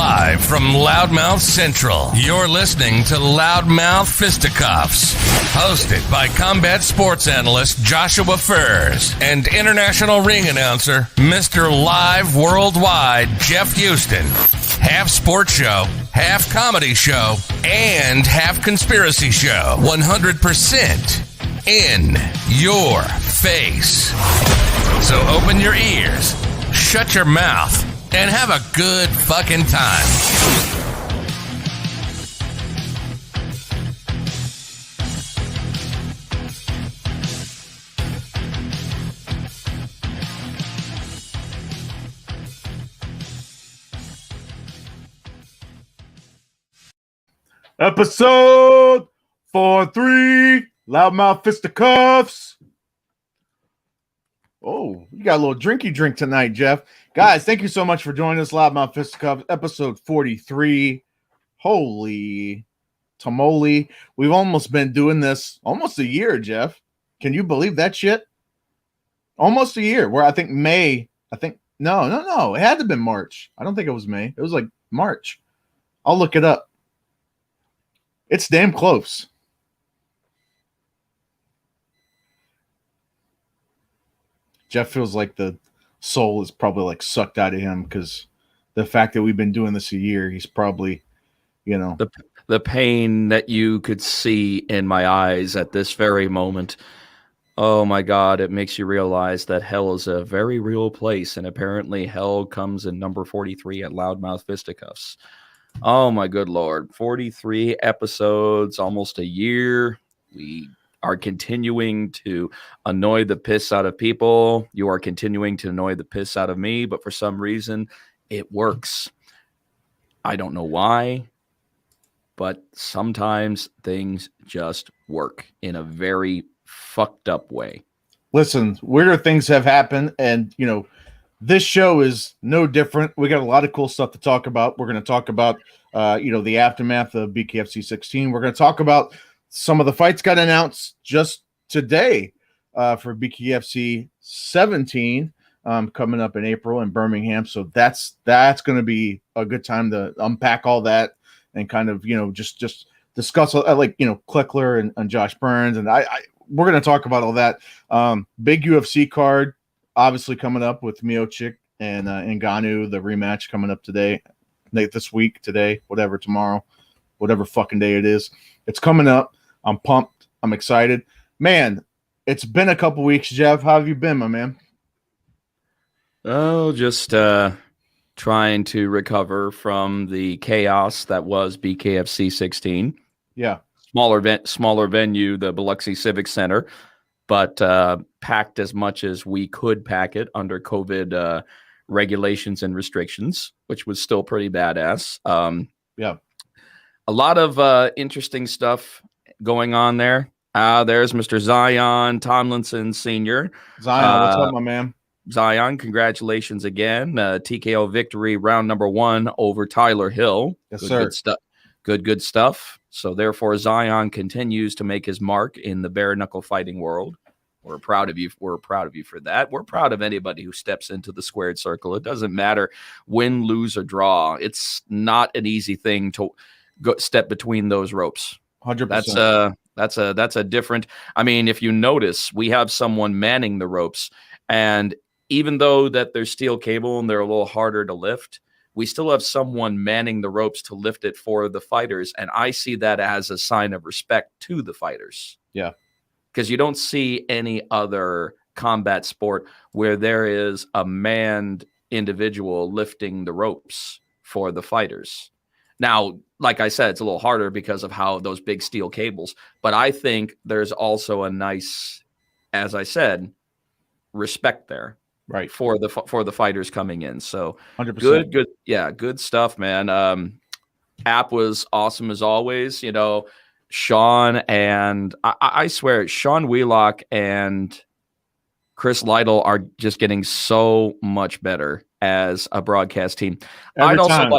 Live from Loudmouth Central, you're listening to Loudmouth Fisticuffs, hosted by combat sports analyst Joshua Furs and international ring announcer Mr. Live Worldwide Jeff Houston. Half sports show, half comedy show, and half conspiracy show. 100% in your face. So open your ears, shut your mouth, and have a good fucking time. Episode 43, Loudmouth Fisticuffs. Oh, you got a little drinky drink tonight, Jeff. Guys, thank you so much for joining us, Loudmouth Fisticuffs, episode 43. Holy tamale. We've almost been doing this almost a year, Jeff. Can you believe that shit? Almost a year. Where I think May, no. It had to have been March. I don't think it was May. It was like March. I'll look it up. It's damn close. Jeff feels like the soul is probably like sucked out of him because the fact that we've been doing this a year, he's probably, the pain that you could see in my eyes at this very moment. Oh my God, it makes you realize that hell is a very real place, and apparently hell comes in number 43 at Loudmouth Fisticuffs. Oh my good Lord, 43 episodes, almost a year. We are continuing to annoy the piss out of people. You are continuing to annoy the piss out of me, but for some reason it works. I don't know why, but sometimes things just work in a very fucked up way. Listen, weirder things have happened, and this show is no different. We got a lot of cool stuff to talk about. We're going to talk about, the aftermath of BKFC 16. We're going to talk about some of the fights got announced just today for BKFC 17 coming up in April in Birmingham. So that's going to be a good time to unpack all that and kind of, just discuss Clickler and Josh Burns. And we're going to talk about all that. Big UFC card. Obviously coming up with Miocic and Ngannou, the rematch coming up today, this week, today, whatever, tomorrow, whatever fucking day it is. It's coming up. I'm pumped. I'm excited. Man, it's been a couple weeks, Jeff. How have you been, my man? Oh, just trying to recover from the chaos that was BKFC 16. Yeah. Smaller venue, the Biloxi Civic Center. But packed as much as we could pack it under COVID regulations and restrictions, which was still pretty badass. Yeah. A lot of interesting stuff going on there. There's Mr. Zion Tomlinson Sr. Zion, what's up, my man? Zion, congratulations again. TKO victory, round number 1 over Tyler Hill. Yes, sir. Good stuff. Good stuff. So therefore, Zion continues to make his mark in the bare knuckle fighting world. We're proud of you. We're proud of you for that. We're proud of anybody who steps into the squared circle. It doesn't matter win, lose, or draw. It's not an easy thing to go step between those ropes. 100%. That's a different. I mean, if you notice, we have someone manning the ropes, and even though that there's steel cable and they're a little harder to lift, we still have someone manning the ropes to lift it for the fighters. And I see that as a sign of respect to the fighters. Yeah. Because you don't see any other combat sport where there is a manned individual lifting the ropes for the fighters. Now, like I said, it's a little harder because of how those big steel cables. But I think there's also a nice, as I said, respect there. Right. For the fighters coming in. So 100%. good stuff, man. App was awesome as always. Sean and I swear Sean Wheelock and Chris Lytle are just getting so much better as a broadcast team. Every time.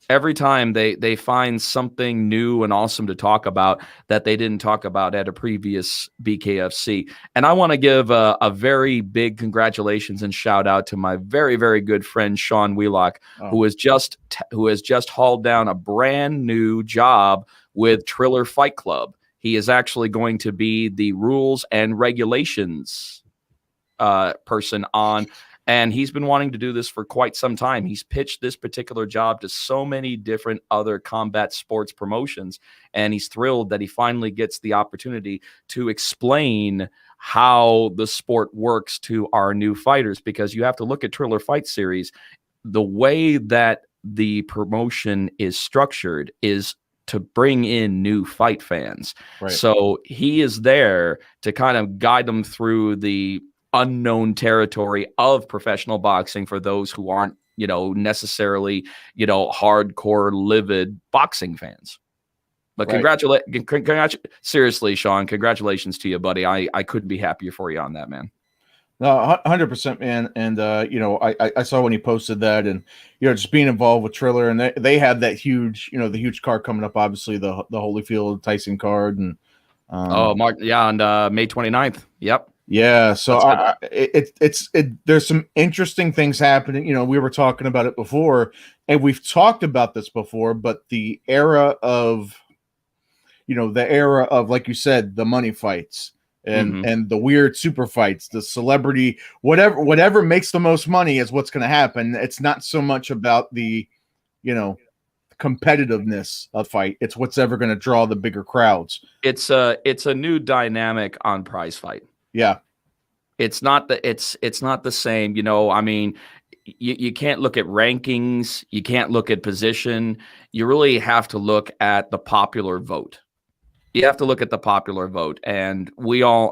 Every time they find something new and awesome to talk about that they didn't talk about at a previous BKFC. And I want to give a very big congratulations and shout out to my very, very good friend Sean Wheelock, who has just hauled down a brand new job with Triller Fight Club. He is actually going to be the rules and regulations person on. And he's been wanting to do this for quite some time. He's pitched this particular job to so many different other combat sports promotions, and he's thrilled that he finally gets the opportunity to explain how the sport works to our new fighters, because you have to look at Triller Fight Series. The way that the promotion is structured is to bring in new fight fans. Right. So he is there to kind of guide them through the unknown territory of professional boxing for those who aren't, necessarily, hardcore, livid boxing fans. But seriously, Sean, congratulations to you, buddy. I couldn't be happier for you on that, man. No, 100%, man. And, I saw when he posted that, and, just being involved with Triller, and they have that huge, the huge card coming up, obviously the Holyfield Tyson card. And, on May 29th. Yep. Yeah, so there's some interesting things happening. We were talking about it before, and we've talked about this before, but the era of, like you said, the money fights and the weird super fights, the celebrity, whatever makes the most money is what's going to happen. It's not so much about the, competitiveness of fight. It's what's ever going to draw the bigger crowds. It's a new dynamic on Prize Fight. Yeah. It's not the same, I mean, you can't look at rankings, you can't look at position. You really have to look at the popular vote. You have to look at the popular vote, and we all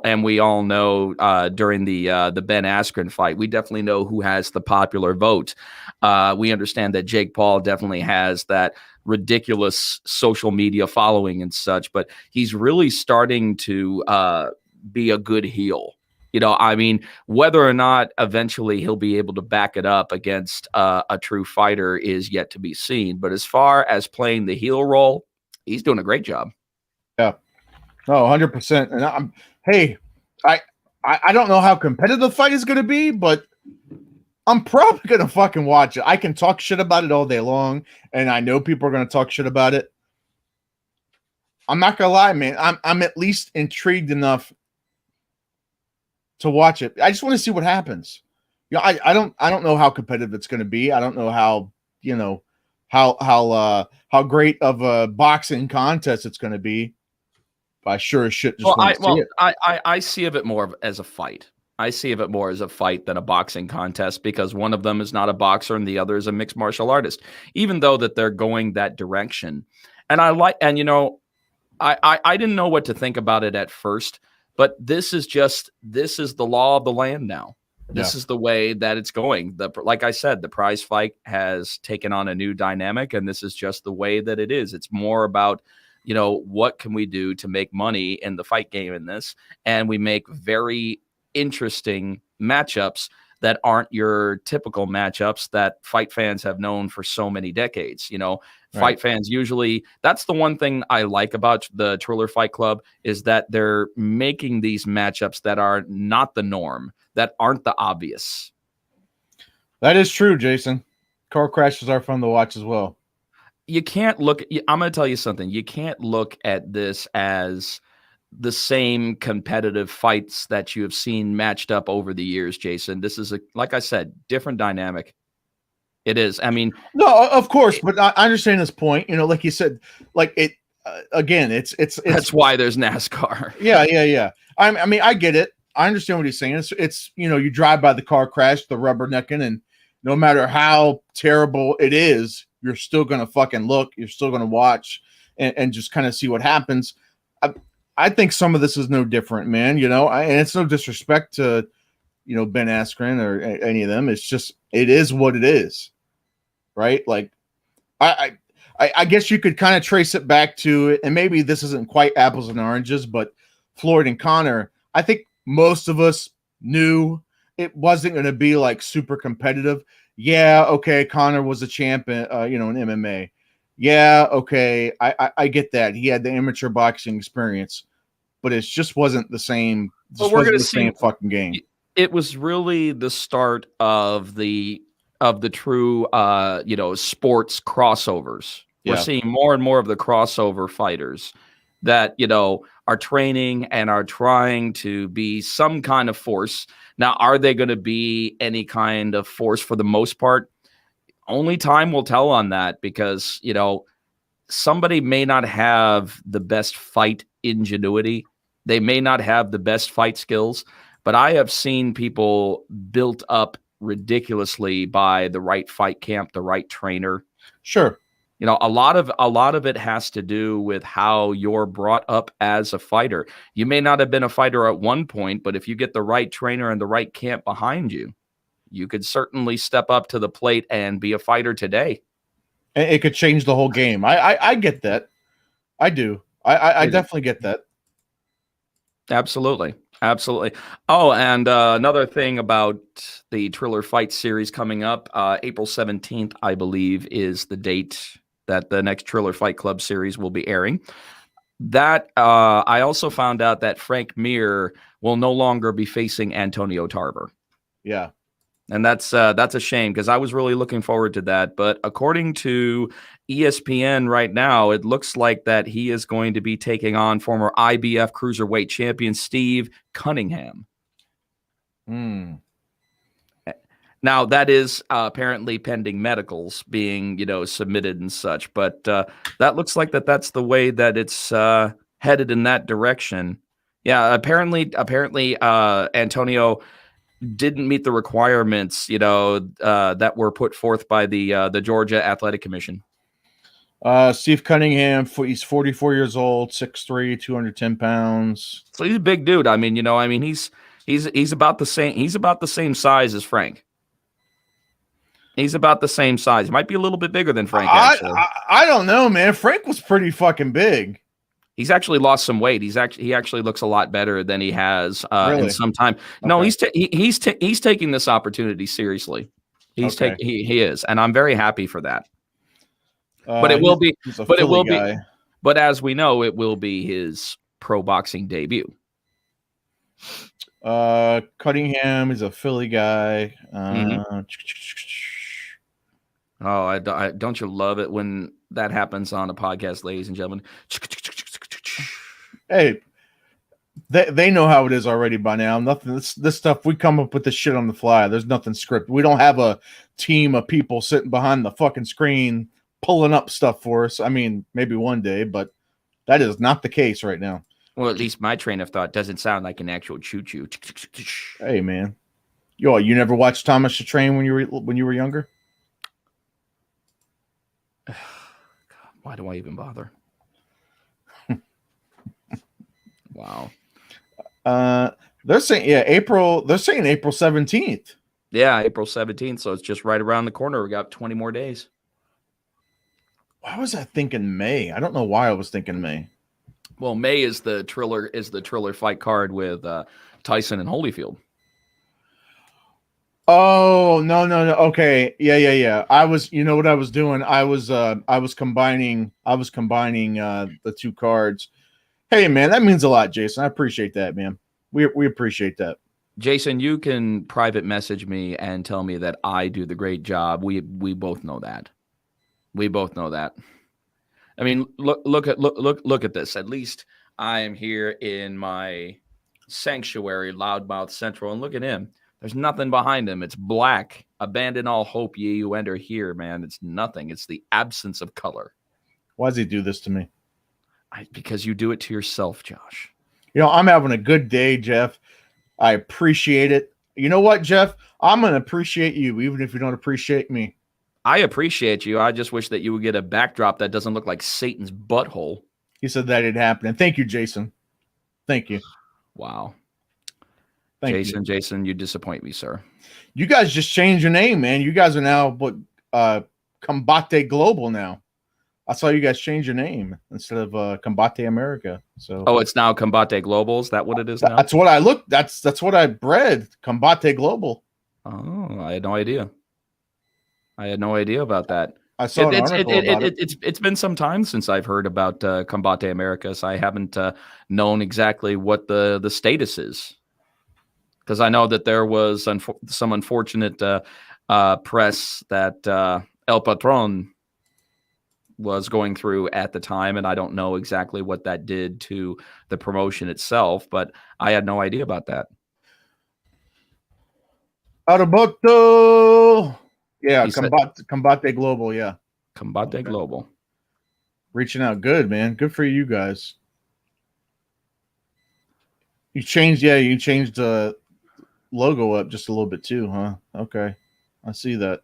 know during the Ben Askren fight, we definitely know who has the popular vote. We understand that Jake Paul definitely has that ridiculous social media following and such, but he's really starting to be a good heel. I mean, whether or not eventually he'll be able to back it up against a true fighter is yet to be seen. But as far as playing the heel role, he's doing a great job. Yeah. Oh, 100%. And I don't know how competitive the fight is going to be, but I'm probably going to fucking watch it. I can talk shit about it all day long, and I know people are going to talk shit about it. I'm not going to lie, man. I'm at least intrigued enough to watch it. I just want to see what happens. I don't know how competitive it's going to be. I don't know how, how great of a boxing contest it's going to be. But I sure as shit just want to see it. I see of it more as a fight. I see of it more as a fight than a boxing contest, because one of them is not a boxer and the other is a mixed martial artist, even though that they're going that direction. And I didn't know what to think about it at first. But this is the law of the land now. This is the way that it's going. Like I said, the prize fight has taken on a new dynamic, and this is just the way that it is. It's more about, what can we do to make money in the fight game in this? And we make very interesting matchups that aren't your typical matchups that fight fans have known for so many decades. Fight fans usually, that's the one thing I like about the Triller Fight Club, is that they're making these matchups that are not the norm, that aren't the obvious. That is true, Jason. Car crashes are fun to watch as well. I'm going to tell you something. You can't look at this as the same competitive fights that you have seen matched up over the years, Jason. This is, like I said, different dynamic. It is. I mean, no, of course, but I understand this point. Like you said, like it again. It's that's why there's NASCAR. Yeah. I mean, I get it. I understand what he's saying. It's you drive by the car crash, the rubbernecking, and no matter how terrible it is, you're still gonna fucking look. You're still gonna watch and just kind of see what happens. I think some of this is no different, man. And it's no disrespect to Ben Askren or any of them. It's just it is what it is. Right? Like, I guess you could kind of trace it back to, and maybe this isn't quite apples and oranges, but Floyd and Conor, I think most of us knew it wasn't going to be like super competitive. Yeah, okay, Conor was a champ, in MMA, Yeah, okay, I get that. He had the amateur boxing experience, but it just wasn't the same. But Just we're going wasn't to the see. same fucking game. It was really the start of the true sports crossovers. We're seeing more and more of the crossover fighters that are training and are trying to be some kind of force. Now, are they going to be any kind of force for the most part? Only time will tell on that, because somebody may not have the best fight ingenuity. They may not have the best fight skills, but I have seen people built up ridiculously by the right fight camp, the right trainer. Sure. A lot of it has to do with how you're brought up as a fighter. You may not have been a fighter at one point, but if you get the right trainer and the right camp behind you, you could certainly step up to the plate and be a fighter today. It could change the whole game. I get that. I do. I definitely get that. Absolutely. Absolutely. Oh, and another thing about the Triller Fight Series coming up, April 17th, I believe, is the date that the next Triller Fight Club series will be airing. That I also found out that Frank Mir will no longer be facing Antonio Tarver. Yeah. And that's a shame, because I was really looking forward to that. But according to ESPN right now, it looks like that he is going to be taking on former IBF Cruiserweight champion Steve Cunningham. Now, that is apparently pending medicals being, submitted and such. But that looks like that's the way that it's headed in that direction. Yeah, apparently, Antonio didn't meet the requirements, that were put forth by the Georgia Athletic Commission. Steve Cunningham, he's 44 years old, 6'3", 210 pounds. So he's a big dude. I mean, he's about the same. He's about the same size as Frank. He's about the same size. He might be a little bit bigger than Frank, actually. I don't know, man. Frank was pretty fucking big. He's actually lost some weight. He actually looks a lot better than he has in some time. No, he's taking this opportunity seriously. He is, and I'm very happy for that. But it will be. But as we know, it will be his pro boxing debut. Cunningham is a Philly guy. Oh, don't you love it when that happens on a podcast, ladies and gentlemen? Hey, they know how it is already by now. Nothing. This stuff, we come up with this shit on the fly. There's nothing scripted. We don't have a team of people sitting behind the fucking screen pulling up stuff for us. I mean, maybe one day, but that is not the case right now. Well, at least my train of thought doesn't sound like an actual choo-choo. Hey, man. You never watched Thomas the Train when you were younger? God, why do I even bother? Wow. They're saying April 17th. Yeah, April 17th. So it's just right around the corner. We got 20 more days. Why was I thinking May? I don't know why I was thinking May. Well, May is the Triller fight card with Tyson and Holyfield. Oh, no. Okay. Yeah. I was, what I was doing? I was combining the two cards. Hey, man, that means a lot, Jason. I appreciate that, man. We appreciate that. Jason, you can private message me and tell me that I do the great job. We both know that. We both know that. I mean, look at this. At least I am here in my sanctuary, Loudmouth Central, and look at him. There's nothing behind him. It's black. Abandon all hope, ye who enter here, man. It's nothing. It's the absence of color. Why does he do this to me? Because you do it to yourself, Josh. I'm having a good day, Jeff. I appreciate it. You know what, Jeff? I'm going to appreciate you, even if you don't appreciate me. I appreciate you. I just wish that you would get a backdrop that doesn't look like Satan's butthole. He said that it'd happen. And thank you, Jason. Thank you. Wow. Thank you. Jason, you disappoint me, sir. You guys just changed your name, man. You guys are now Combate Global now. I saw you guys change your name instead of Combate America. So it's now Combate Global. Is that what it is now? That's what I looked. That's what I bred. Combate Global. Oh, I had no idea. I had no idea about that. I saw an article about it. It's been some time since I've heard about Combate Americas. I haven't known exactly what the status is, because I know that there was some unfortunate press that El Patron was going through at the time, and I don't know exactly what that did to the promotion itself, but I had no idea about that. Autoboto. Yeah, Combate Global, yeah. Combate Global. Reaching out. Good, man. Good for you guys. You changed the logo up just a little bit too, huh? Okay. I see that.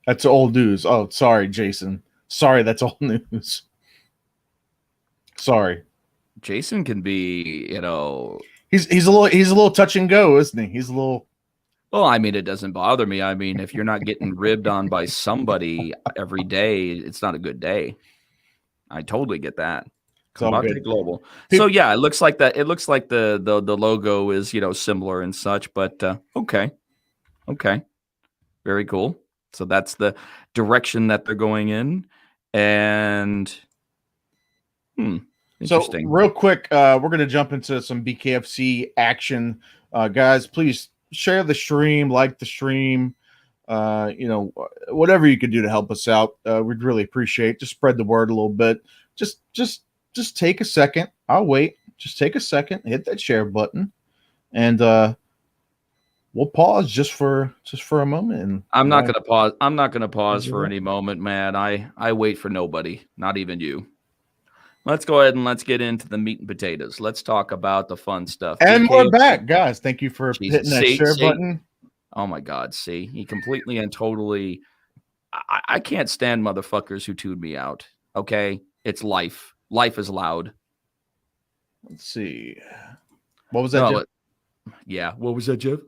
That's old news. Oh, sorry, Jason. Sorry, that's old news. Sorry. Jason can be, he's a little touch and go, isn't he? He's a little. Well, I mean, it doesn't bother me. I mean, if you're not getting ribbed on by somebody every day, it's not a good day. I totally get that. Combate Global. So yeah, it looks like that. It looks like the logo is similar and such, but okay, very cool. So that's the direction that they're going in, and interesting. So real quick, we're going to jump into some BKFC action, guys. Please share the stream, like the stream. Whatever you could do to help us out, we'd really appreciate. Just spread the word a little bit. Just take a second. I'll wait. Just take a second. Hit that share button, and we'll pause just for a moment. And I'm not going to pause. I'm not going to pause for any moment, man. I wait for nobody, not even you. Let's go ahead and let's get into the meat and potatoes. Let's talk about the fun stuff. And we're back, guys. Thank you for hitting that share button. Oh my God! See, he completely and totally. I can't stand motherfuckers who tune me out. Okay, it's life. Life is loud. Let's see. What was that, Jeff? Yeah, what was that, Jeff?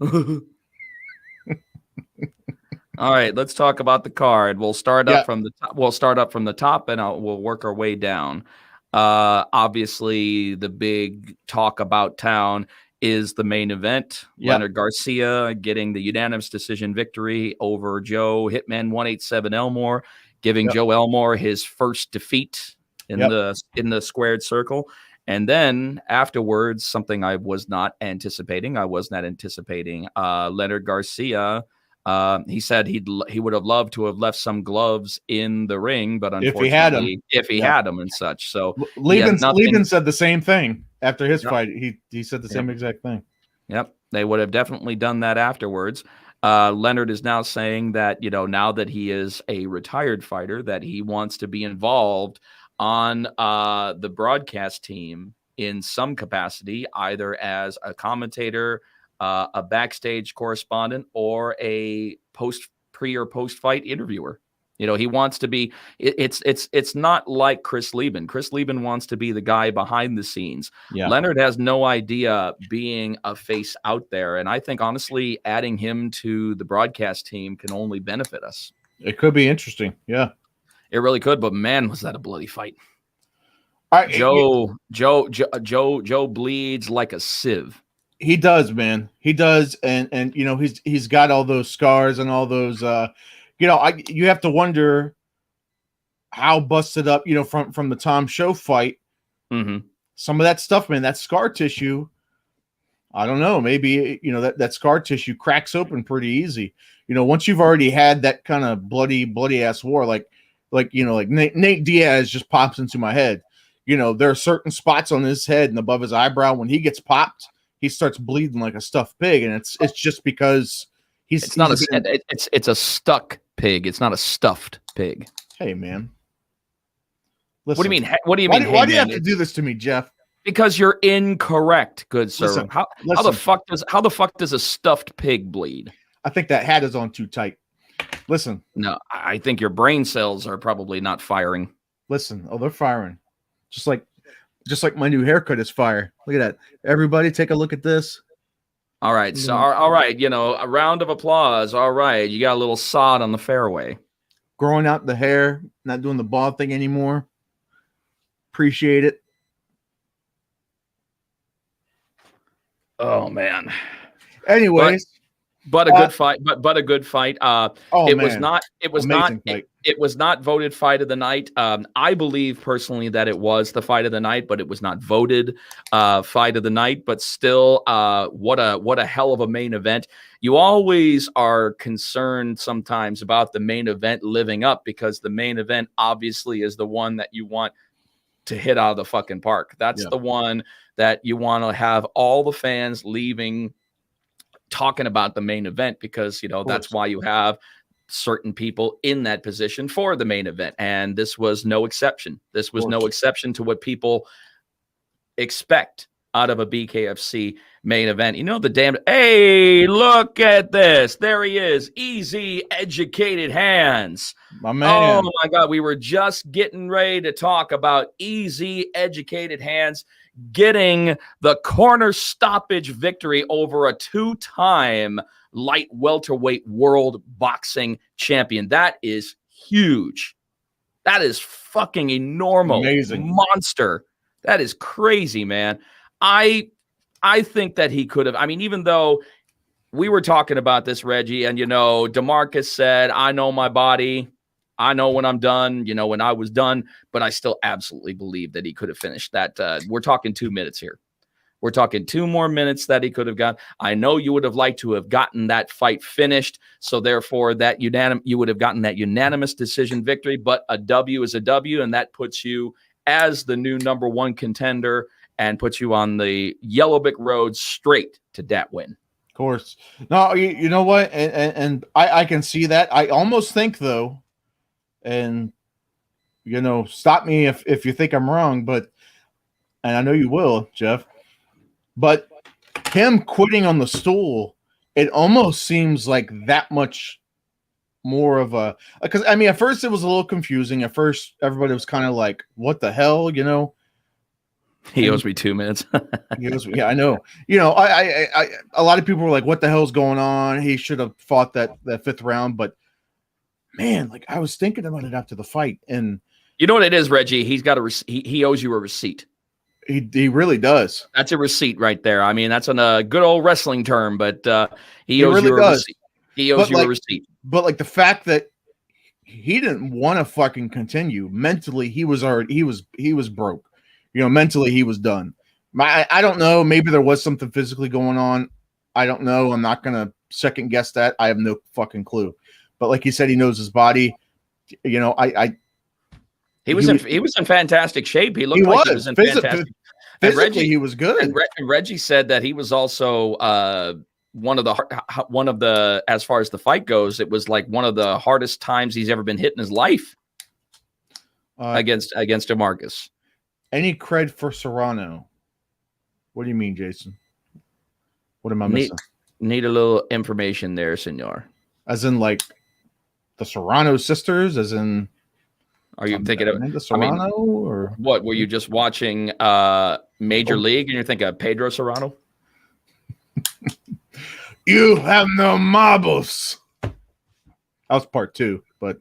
All right, let's talk about the card. We'll start up from the top. We'll start up from the top, and we'll work our way down. Obviously, the big talk about town is the main event. Yep. Leonard Garcia getting the unanimous decision victory over Joe Hitman 187 Elmore, giving Joe Elmore his first defeat in the squared circle. And then afterwards, something I was not anticipating. Leonard Garcia. He said he would have loved to have left some gloves in the ring, but unfortunately, if he had them and such. So Lieben said the same thing after his fight. He said the same exact thing. Yep, they would have definitely done that afterwards. Leonard is now saying that now that he is a retired fighter, that he wants to be involved on the broadcast team in some capacity, either as a commentator, a backstage correspondent, or a pre or post fight interviewer. He wants to be. It's not like Chris Lieben. Chris Lieben wants to be the guy behind the scenes. Yeah. Leonard has no idea being a face out there, and I think honestly, adding him to the broadcast team can only benefit us. It could be interesting. Yeah. It really could, but man, was that a bloody fight. Joe bleeds like a sieve. He does, man. He does, and he's got all those scars and all those. You have to wonder how busted up, from the Tom Show fight. Mm-hmm. Some of that stuff, man, that scar tissue. I don't know. Maybe that scar tissue cracks open pretty easy. Once you've already had that kind of bloody ass war, like Nate Diaz just pops into my head. There are certain spots on his head and above his eyebrow. When he gets popped, he starts bleeding like a stuffed pig, and it's just because it's a stuck pig. It's not a stuffed pig. Hey, man. Listen, what do you mean? What do you mean? Why do you have to do this to me, Jeff? Because you're incorrect, good sir. Listen, how the fuck does a stuffed pig bleed? I think that hat is on too tight. Listen. No, I think your brain cells are probably not firing. Listen. Oh, they're firing. Just like my new haircut is fire. Look at that. Everybody take a look at this. All right. So, all right. A round of applause. All right. You got a little sod on the fairway. Growing out the hair, not doing the bald thing anymore. Appreciate it. Oh, man. Anyways, but a good fight. But a good fight. It was not. Amazing fight. It was not voted fight of the night. I believe personally that it was the fight of the night, but it was not voted fight of the night. But still, what a hell of a main event. You always are concerned sometimes about the main event living up, because the main event obviously is the one that you want to hit out of the fucking park. That's the one that you want to have all the fans leaving talking about the main event, because, you know, that's why you have certain people in that position for the main event. And this was no exception. This was no exception to what people expect out of a BKFC main event. You know, the damn, hey, look at this. There he is. Easy, educated hands. My man. Oh my God. We were just getting ready to talk about easy, educated hands getting the corner stoppage victory over a 2-time light welterweight world boxing champion. That is huge. That is fucking enormous. Amazing. Monster. That is crazy, man. I think that he could have, I mean, even though we were talking about this, Reggie, and, you know, DeMarcus said, I know my body. I know when I'm done, you know, when I was done, but I still absolutely believe that he could have finished that. We're talking 2 minutes here. We're talking 2 more minutes that he could have got. I know you would have liked to have gotten that fight finished. So therefore that you would have gotten that unanimous decision victory, but a W is a W. And that puts you as the new #1 contender and puts you on the Yellow Brick Road straight to that win. Of course. No, you know what? And I can see that. I almost think, though, and, you know, stop me if you think I'm wrong, but, and I know you will, Jeff, but him quitting on the stool, it almost seems like that much more of a, because, I mean, at first it was a little confusing. At first, everybody was kind of like, what the hell, you know? He owes me 2 minutes. Yeah, I know. You know, I a lot of people were like, what the hell's going on? He should have fought that 5th round, but man, like I was thinking about it after the fight, and you know what it is, Reggie? He's got he owes you a receipt. He really does. That's a receipt right there. I mean, that's on a good old wrestling term, but he owes really you a receipt. He owes you a receipt. But like the fact that he didn't want to fucking continue mentally, he was broke. You know, mentally he was done. I don't know. Maybe there was something physically going on. I don't know. I'm not gonna second guess that. I have no fucking clue. But like he said, he knows his body. You know, he was in fantastic shape. He looked like he was in fantastic. Physically, he was good. And Reggie said that he was also one of the as far as the fight goes, it was like one of the hardest times he's ever been hit in his life against DeMarcus. Any cred for Serrano? What do you mean, Jason? What am I missing? Need a little information there, senor. As in, like, the Serrano sisters, as in, are you thinking of Serrano, or what? Were you just watching Major League and you're thinking of Pedro Serrano? You have no marbles. That was part 2, but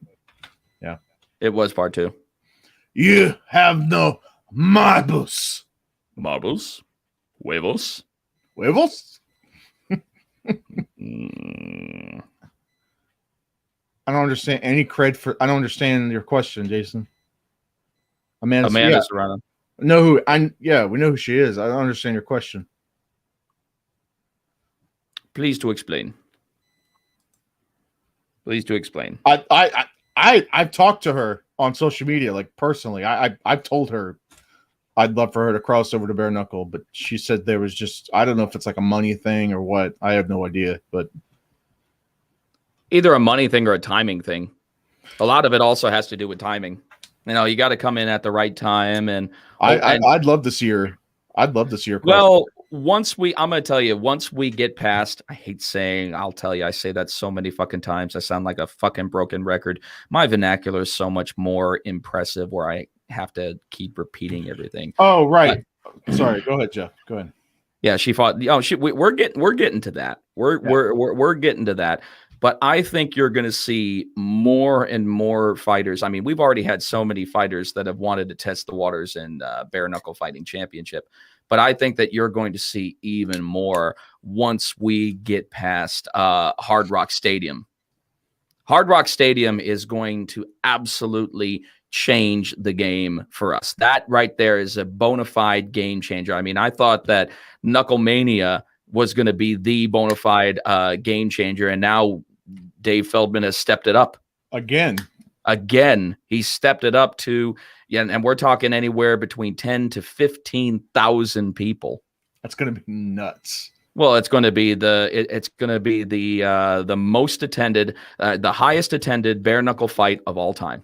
yeah, it was part 2. You have no marbles. Marbles, huevos. I don't understand any cred for. I don't understand your question, Jason. Amanda Serrano. Know who? We know who she is. I don't understand your question. Please to explain. I've talked to her on social media, like personally. I've told her I'd love for her to cross over to bare knuckle, but she said there was just, I don't know if it's like a money thing or what. I have no idea, but either a money thing or a timing thing. A lot of it also has to do with timing. You know, you got to come in at the right time, and I'd love to see her. I'd love to see her. Well, I'm going to tell you, once we get past, I hate saying, I'll tell you, I say that so many fucking times. I sound like a fucking broken record. My vernacular is so much more impressive where I have to keep repeating everything. Oh, right. Sorry. Go ahead, Jeff. Go ahead. Yeah, she fought. Oh, we're getting to that. We're getting to that. But I think you're going to see more and more fighters. I mean, we've already had so many fighters that have wanted to test the waters in bare knuckle fighting championship. but I think that you're going to see even more once we get past Hard Rock Stadium. Hard Rock Stadium is going to absolutely change the game for us. That right there is a bona fide game changer. I mean, I thought that Knucklemania was going to be the bona fide game changer, and now Dave Feldman has stepped it up. Again, he stepped it up to, and we're talking anywhere between 10 to 15,000 people. That's going to be nuts. Well, it's going to be the most attended, the highest attended bare knuckle fight of all time.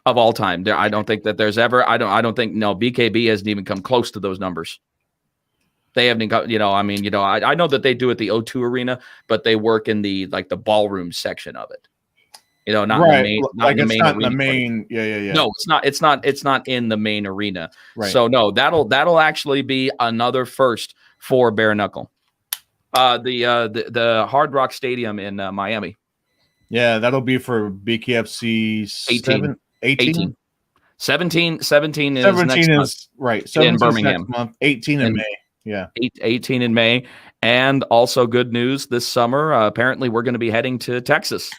Of all time, I don't think that there's ever. I don't think BKB hasn't even come close to those numbers. They haven't got. I know that they do at the O2 Arena, but they work in the ballroom section of it. Not right. in the main. Not in the main. Yeah. No, it's not in the main arena. Right. So no, that'll actually be another first for bare knuckle. The Hard Rock Stadium in Miami. Yeah, that'll be for BKFC 18. 17 is 17 next month. Right. 17 in Birmingham. Month, 18 in May. Yeah. 18 in May. And also good news this summer. Apparently we're going to be heading to Texas.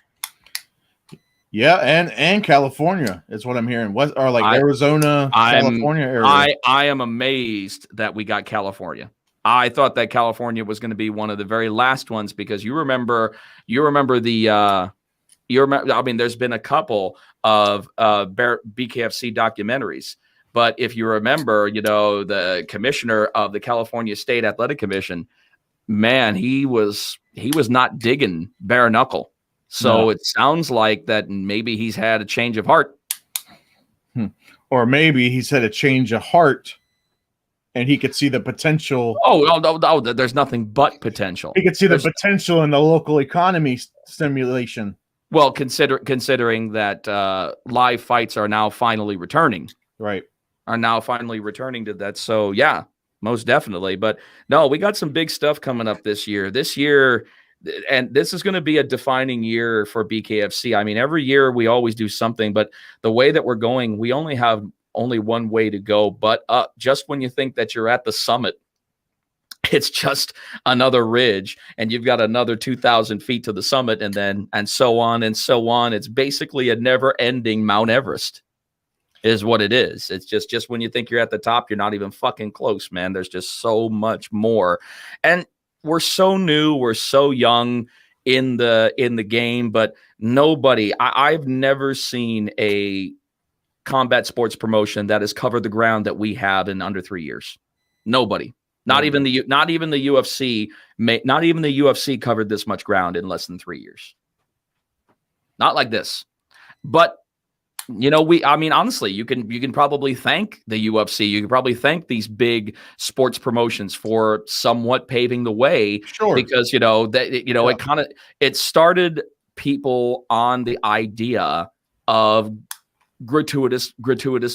Yeah, and California is what I'm hearing. Arizona, California area. I am amazed that we got California. I thought that California was going to be one of the very last ones because you remember there's been a couple of BKFC documentaries, but if you remember, the commissioner of the California State Athletic Commission, man, he was not digging bare knuckle. So It sounds like that maybe he's had a change of heart. Or maybe he's had a change of heart and he could see the potential. Oh, there's nothing but potential. He could see the potential in the local economy stimulation. Well, considering that live fights are now finally returning. Right. Are now finally returning to that. So, yeah, most definitely. But, no, we got some big stuff coming up this year. And this is going to be a defining year for BKFC. I mean, every year we always do something, but the way that we're going, we only have one way to go, but up. Just when you think that you're at the summit, it's just another ridge, and you've got another 2,000 feet to the summit, and so on and so on. It's basically a never-ending Mount Everest, is what it is. It's just when you think you're at the top, you're not even fucking close, man. There's just so much more, and we're so new, we're so young in the game, but I've never seen a combat sports promotion that has covered the ground that we have in under 3 years. Nobody. Not even the UFC. Not even the UFC covered this much ground in less than 3 years. Not like this. But honestly, you can probably thank the UFC. You can probably thank these big sports promotions for somewhat paving the way. Sure. Because it started people on the idea of gratuitous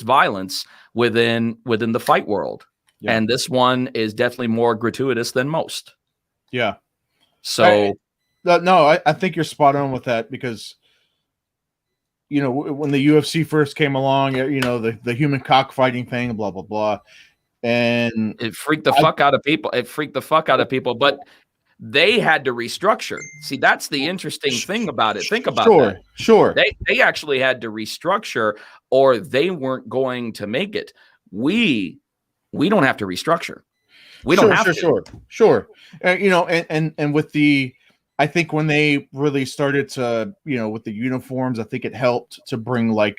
violence within the fight world. Yeah. And this one is definitely more gratuitous than most. Yeah. So I think you're spot on with that because when the UFC first came along, the human cockfighting thing, blah, blah, blah. And it freaked the fuck out of people. But they had to restructure. See, that's the interesting thing about it. Think about that. Sure. They actually had to restructure or they weren't going to make it. We don't have to restructure. We don't have to. Sure. And with the, I think when they really started to, with the uniforms, I think it helped to bring I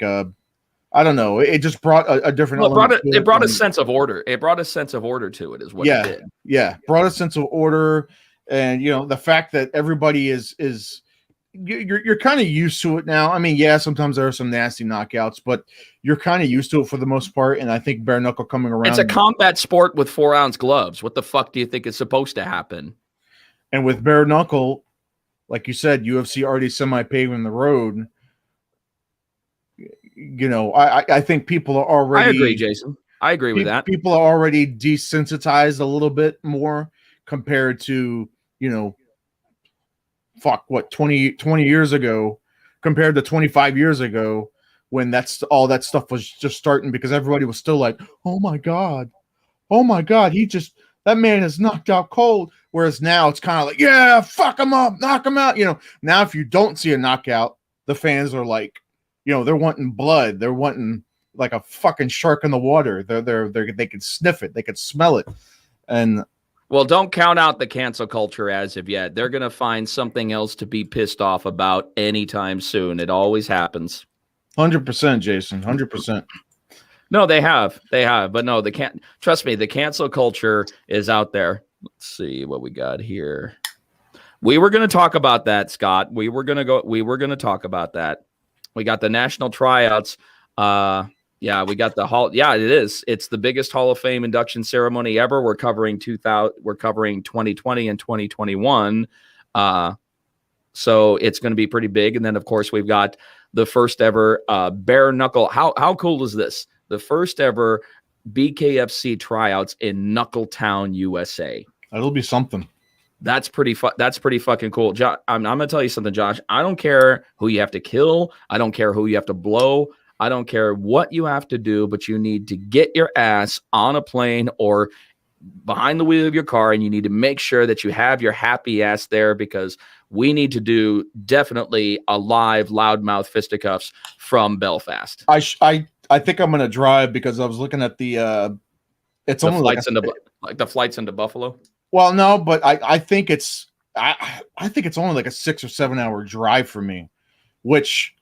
don't know. It just brought a different. It brought a sense of order. It brought a sense of order to it, is what it did. Yeah, brought a sense of order, and the fact that everybody is you're kind of used to it now. I mean, yeah, sometimes there are some nasty knockouts, but you're kind of used to it for the most part. And I think bare knuckle coming around. It's a combat sport with 4-ounce gloves. What the fuck do you think is supposed to happen? And with bare knuckle, like you said, UFC already semi-paving the road. I think people are already. I agree, Jason. I agree with that. People are already desensitized a little bit more compared to 20 years ago, compared to 25 years ago when all that stuff was just starting because everybody was still like, oh my God, oh my God, that man is knocked out cold. Whereas now it's kind of like, yeah, fuck him up, knock him out. Now if you don't see a knockout, the fans are like, they're wanting blood. They're wanting like a fucking shark in the water. They can sniff it. They can smell it. And well, don't count out the cancel culture as of yet. They're going to find something else to be pissed off about anytime soon. It always happens. 100%, Jason, 100%. No, they have, but no, they can't. Trust me, the cancel culture is out there. Let's see what we got here. We were going to talk about that, Scott. We were going to talk about that. We got the national tryouts. Yeah, we got the hall. Yeah, it is. It's the biggest Hall of Fame induction ceremony ever. We're covering 2020 and 2021. So it's going to be pretty big. And then of course we've got the first ever bare knuckle. How cool is this? The first ever BKFC tryouts in Knuckletown, USA. That'll be something. That's pretty fucking cool. I'm going to tell you something, Josh. I don't care who you have to kill. I don't care who you have to blow. I don't care what you have to do, but you need to get your ass on a plane or behind the wheel of your car, and you need to make sure that you have your happy ass there, because we need to do definitely a live Loudmouth Fisticuffs from Belfast. I think I'm going to drive, because I was looking at it's only flights the flights into Buffalo. Well, no, but I think it's only like a 6 or 7 hour drive for me, which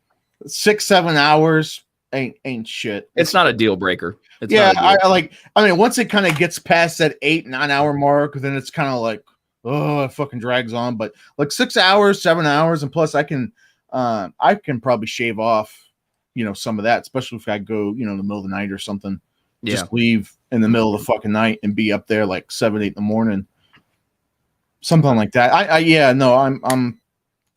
6-7 hours ain't shit. It's not a deal breaker. Once it kind of gets past that 8-9 hour mark, then it's kind of like, oh, it fucking drags on. But like 6 hours, 7 hours, and plus I can probably shave off, some of that, especially if I go, in the middle of the night or something. Yeah. Just leave in the middle of the fucking night and be up there like 7-8 in the morning, something like that.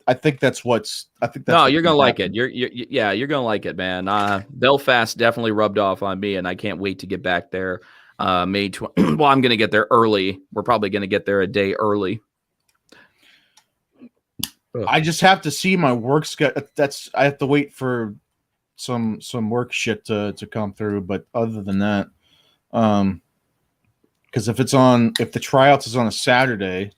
I think that's no, you're gonna like it. You're gonna like it, man. Belfast definitely rubbed off on me, and I can't wait to get back there. May 20. Well, I'm gonna get there early. We're probably gonna get there a day early. I just have to see my work schedule. I have to wait for some work shit to come through. But other than that, because if the tryouts is on a Saturday,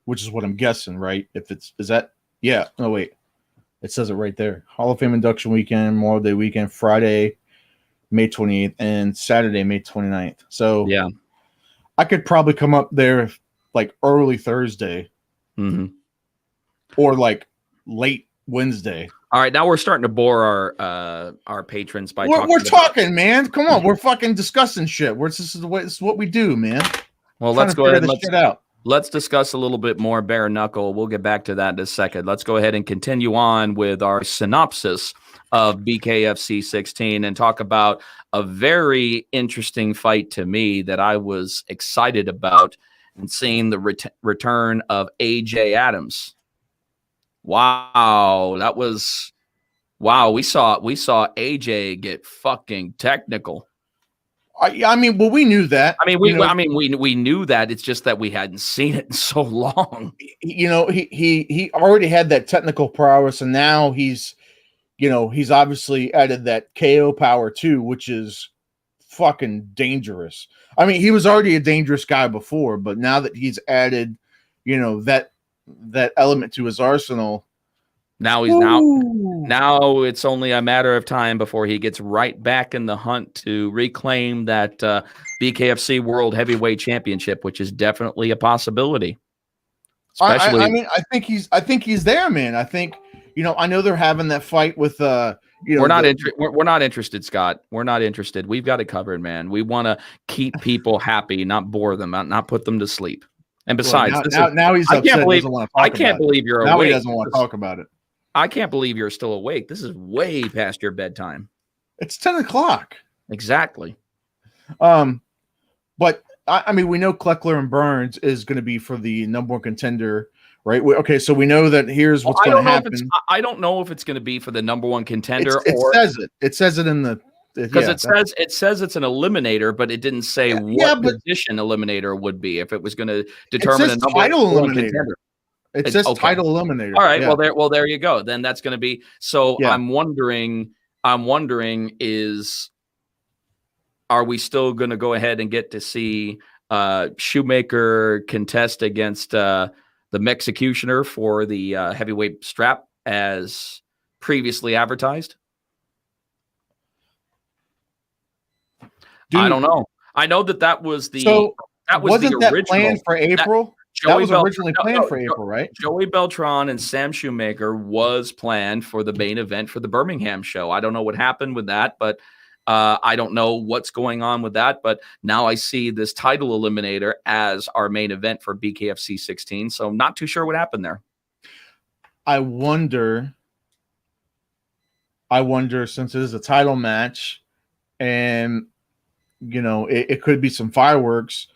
which is what I'm guessing, right? No, wait. It says it right there. Hall of Fame induction weekend, Memorial Day weekend, Friday, May 28th, and Saturday, May 29th. So yeah, I could probably come up there like early Thursday, or like late Wednesday. All right, now we're starting to bore our patrons by we're talking, man. Come on, we're fucking discussing shit. This is what we do, man. Well, let's go ahead and let's discuss a little bit more bare knuckle. We'll get back to that in a second. Let's go ahead and continue on with our synopsis of BKFC 16 and talk about a very interesting fight to me that I was excited about, and seeing the return of AJ Adams. Wow, we saw AJ get fucking technical. I mean, well, we knew that. We knew that. It's just that we hadn't seen it in so long. He already had that technical prowess, and now he's obviously added that KO power too, which is fucking dangerous. I mean, he was already a dangerous guy before, but now that he's added, that element to his arsenal. Now it's only a matter of time before he gets right back in the hunt to reclaim that BKFC World Heavyweight Championship, which is definitely a possibility. Especially, I think he's there, man. I think I know they're having that fight with we're not interested, Scott. We're not interested. We've got it covered, man. We want to keep people happy, not bore them, not put them to sleep. And besides, now he's upset. I can't believe you're now awake. He doesn't want to talk about it. I can't believe you're still awake. This is way past your bedtime. It's 10 o'clock. Exactly. But we know Kleckler and Burns is going to be for the number one contender, right? Okay, so we know that here's what's going to happen. I don't know if it's going to be for the number one contender. It says it in the because it says it's an eliminator, but it didn't say what position eliminator would be if it was going to determine a number one contender. It says okay. Title eliminator. All right. Yeah. Well, there you go. Then that's going to be. So yeah. I'm wondering is are we still going to go ahead and get to see Shoemaker contest against the Mexicutioner for the heavyweight strap as previously advertised? I don't know. I know that was the wasn't the original planned for April. That was originally planned for April, right? Joey Beltran and Sam Shoemaker was planned for the main event for the Birmingham show. I don't know what happened with that, but I don't know what's going on with that. But now I see this title eliminator as our main event for BKFC 16. So I'm not too sure what happened there. I wonder, since it is a title match and, it could be some fireworks,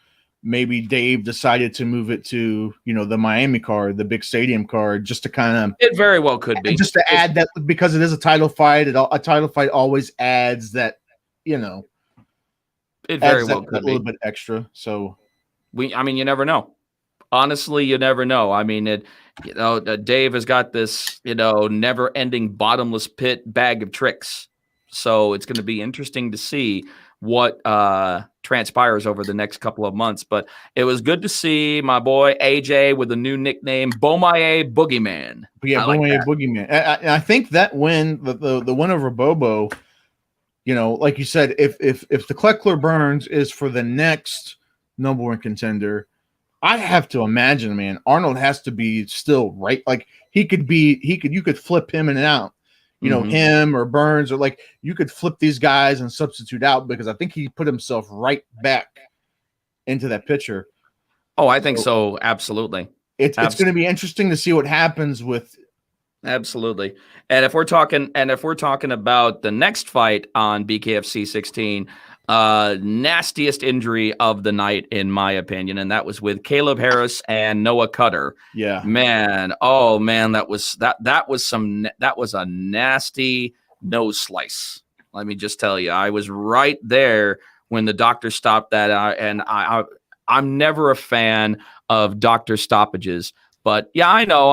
maybe Dave decided to move it to, the Miami card, the big stadium card, just to kind of. It very well could be. Just to add that, because it is a title fight. A title fight always adds that, it very well could be a little bit extra. So you never know. Honestly, you never know. I mean, Dave has got this, never-ending bottomless pit bag of tricks. So it's going to be interesting to see what transpires over the next couple of months. But it was good to see my boy AJ with a new nickname, Bomaye Boogeyman. Yeah, Bomaye Boogeyman. And I think that win, the win over Bobo, like you said, if the Kleckler Burns is for the next number one contender, I have to imagine, man, Arnold has to be still right. Like you could flip him in and out. Him or Burns, or like you could flip these guys and substitute out, because I think he put himself right back into that picture. Oh, I think so. Absolutely. It's going to be interesting to see what happens with. Absolutely. And if we're talking about the next fight on BKFC 16, nastiest injury of the night, in my opinion, and that was with Caleb Harris and Noah Cutter. Yeah, man. Oh man, that was a nasty nose slice. Let me just tell you, I was right there when the doctor stopped that, and I'm never a fan of doctor stoppages, but yeah, I know.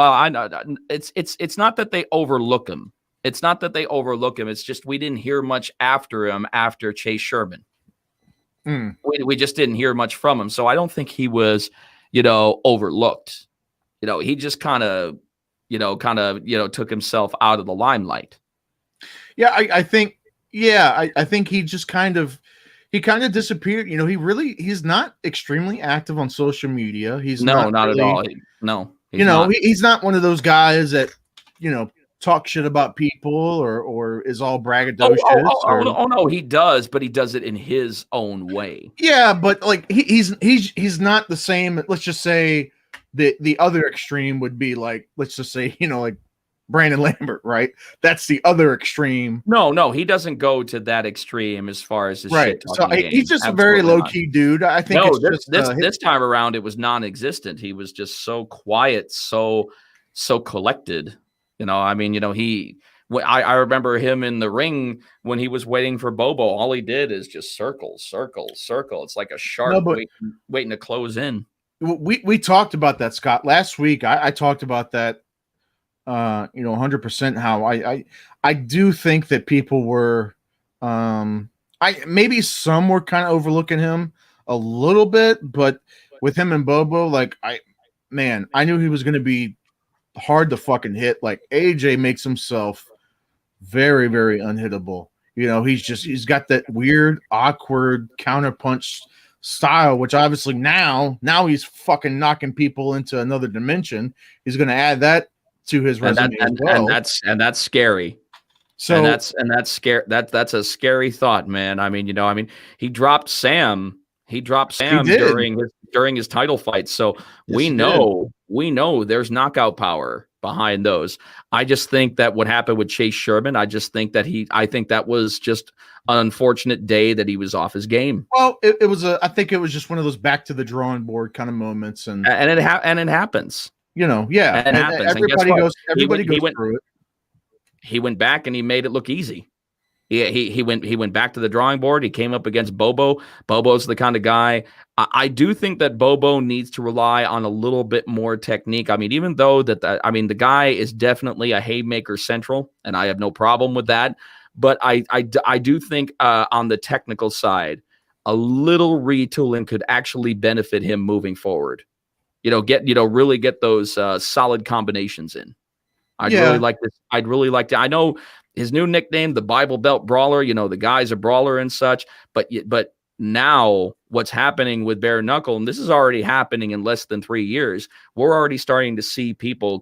It's not that they overlook him. It's not that they overlook him. It's just we didn't hear much after him after Chase Sherman. We just didn't hear much from him. So I don't think he was, overlooked. He just kind of took himself out of the limelight. Yeah, I think he just kind of disappeared. He's not extremely active on social media. He's not at all. No, he's not one of those guys that, talk shit about people or is all braggadocious. Oh, no, he does, but he does it in his own way. Yeah, but like he's not the same. Let's just say the other extreme would be like, let's just say, like Brandon Lambert, right? That's the other extreme. No, he doesn't go to that extreme as far as his shit talking game. He's just a very low key dude. I think this time around it was non-existent. He was just so quiet, so collected. I remember him in the ring when he was waiting for Bobo. All he did is just circle. It's like a shark waiting to close in. We talked about that, Scott, last week. I talked about that, 100%. How I do think that people were, maybe some were kind of overlooking him a little bit, but with him and Bobo, I knew he was going to be hard to fucking hit. Like AJ makes himself very, very unhittable. He's got that weird, awkward counterpunch style, which obviously now he's fucking knocking people into another dimension. He's going to add that to his resume as well. And that's scary. So that's scary. That's a scary thought, man. He dropped Sam. During his title fight. So we know there's knockout power behind those. I just think that what happened with Chase Sherman, I think that was just an unfortunate day that he was off his game. Well, I think it was just one of those back to the drawing board kind of moments, and it happens. Yeah. And it happens. Everybody goes through it. He went back and he made it look easy. Yeah, he went back to the drawing board. He came up against Bobo. Bobo's the kind of guy. I do think that Bobo needs to rely on a little bit more technique. Even though the guy is definitely a haymaker central, and I have no problem with that. But I do think on the technical side, a little retooling could actually benefit him moving forward. Really get those solid combinations in. I'd really like this. I'd really like to. I know his new nickname, the Bible Belt Brawler. The guy's a brawler and such. But now what's happening with bare knuckle, and this is already happening in less than 3 years. We're already starting to see people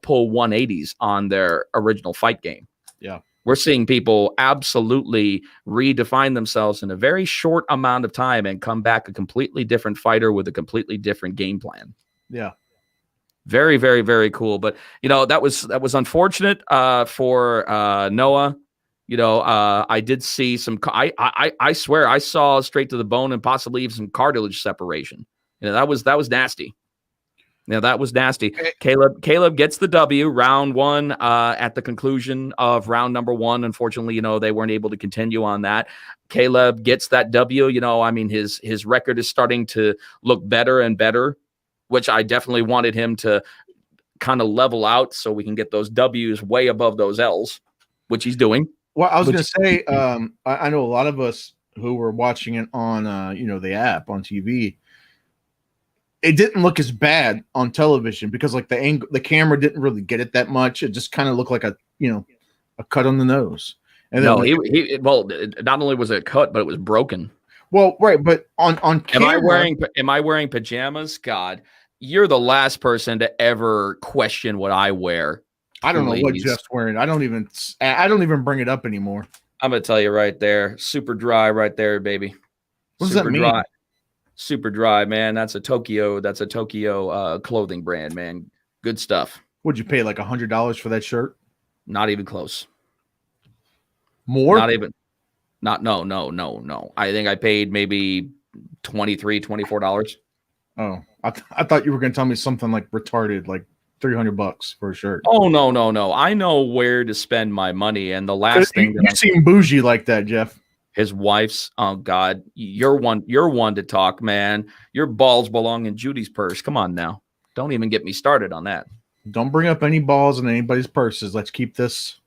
pull 180s on their original fight game. Yeah. We're seeing people absolutely redefine themselves in a very short amount of time and come back a completely different fighter with a completely different game plan. Yeah. Very, very, very cool. But, that was unfortunate for Noah. I did see some, I swear I saw straight to the bone and possibly even some cartilage separation. That was nasty. That was nasty. Caleb gets the W, round one, at the conclusion of round number one. Unfortunately, they weren't able to continue on that. Caleb gets that W. His record is starting to look better and better, which I definitely wanted him to kind of level out so we can get those W's way above those L's, which he's doing. Well, I was going to say, I know a lot of us who were watching it on, the app on TV. It didn't look as bad on television because the camera didn't really get it that much. It just kind of looked like a cut on the nose. And no, not only was it cut, but it was broken. Well, right, but on camera, am I wearing pajamas? God, you're the last person to ever question what I wear. I don't know what Jeff's wearing. I don't even bring it up anymore. I'm gonna tell you right there, super dry, right there, baby. What does that mean? Dry. Super dry, man. That's a Tokyo clothing brand, man. Good stuff. Would you pay like $100 for that shirt? Not even close. More? No. I think I paid maybe $23, $24. Oh, I thought you were going to tell me something like retarded, like $300 for a shirt. Oh, no. I know where to spend my money. And the last thing you seem bougie like that, Jeff. His wife's, oh God, you're one to talk, man. Your balls belong in Judy's purse. Come on now. Don't even get me started on that. Don't bring up any balls in anybody's purses. Let's keep this.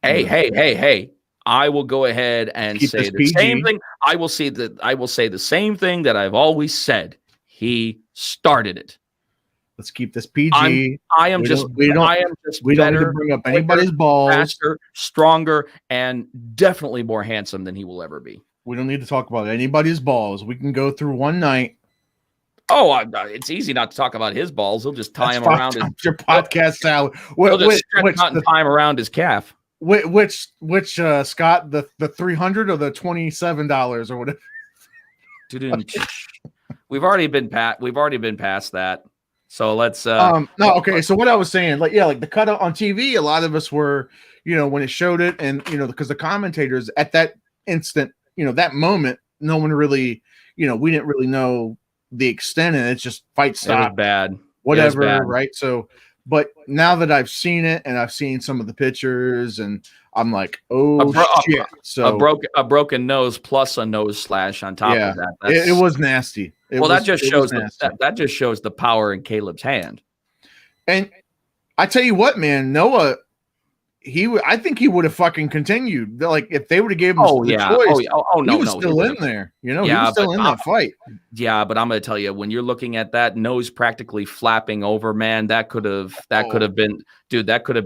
Hey. I will go ahead and say the same thing. I will say the same thing that I've always said. He started it. Let's keep this PG. I am just better, need to bring up anybody's balls. Faster, stronger, and definitely more handsome than he will ever be. We don't need to talk about anybody's balls. We can go through one night. Oh, it's easy not to talk about his balls. He'll just tie him around your podcast salad. He'll just stretch out and tie him around his calf. Which Scott, the $300 or the $27 or whatever? Dude, we've already been past that. So let's okay. So what I was saying, like the cut on TV, a lot of us were, when it showed it, and because the commentators at that instant, that moment, no one really, we didn't really know the extent, and it's just fight stop. It was bad. Whatever, was bad. Right? So, but now that I've seen it and I've seen some of the pictures, and I'm like, shit. So a broken nose plus a nose slash on top of that. It was nasty. That just shows the power in Caleb's hand. And I tell you what, man, Noah, I think he would have fucking continued. Like if they would have gave him the choice. He was still in there. He was still in that fight. Yeah, but I'm going to tell you, when you're looking at that nose practically flapping over, man, that could have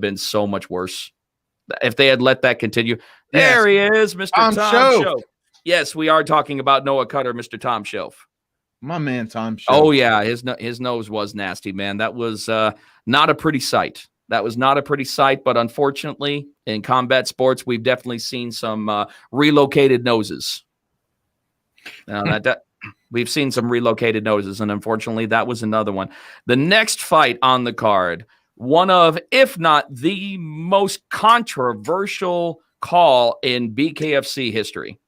been so much worse. If they had let that continue. Yes. There he is, Mr. Tom Shoaf. Yes, we are talking about Noah Cutter, Mr. Tom Shoaf. My man, Tom Shoaf. Oh, yeah, his nose was nasty, man. That was not a pretty sight. That was not a pretty sight, but unfortunately, in combat sports, we've definitely seen some relocated noses. Now, we've seen some relocated noses, and unfortunately, that was another one. The next fight on the card, one of, if not the most controversial call in BKFC history.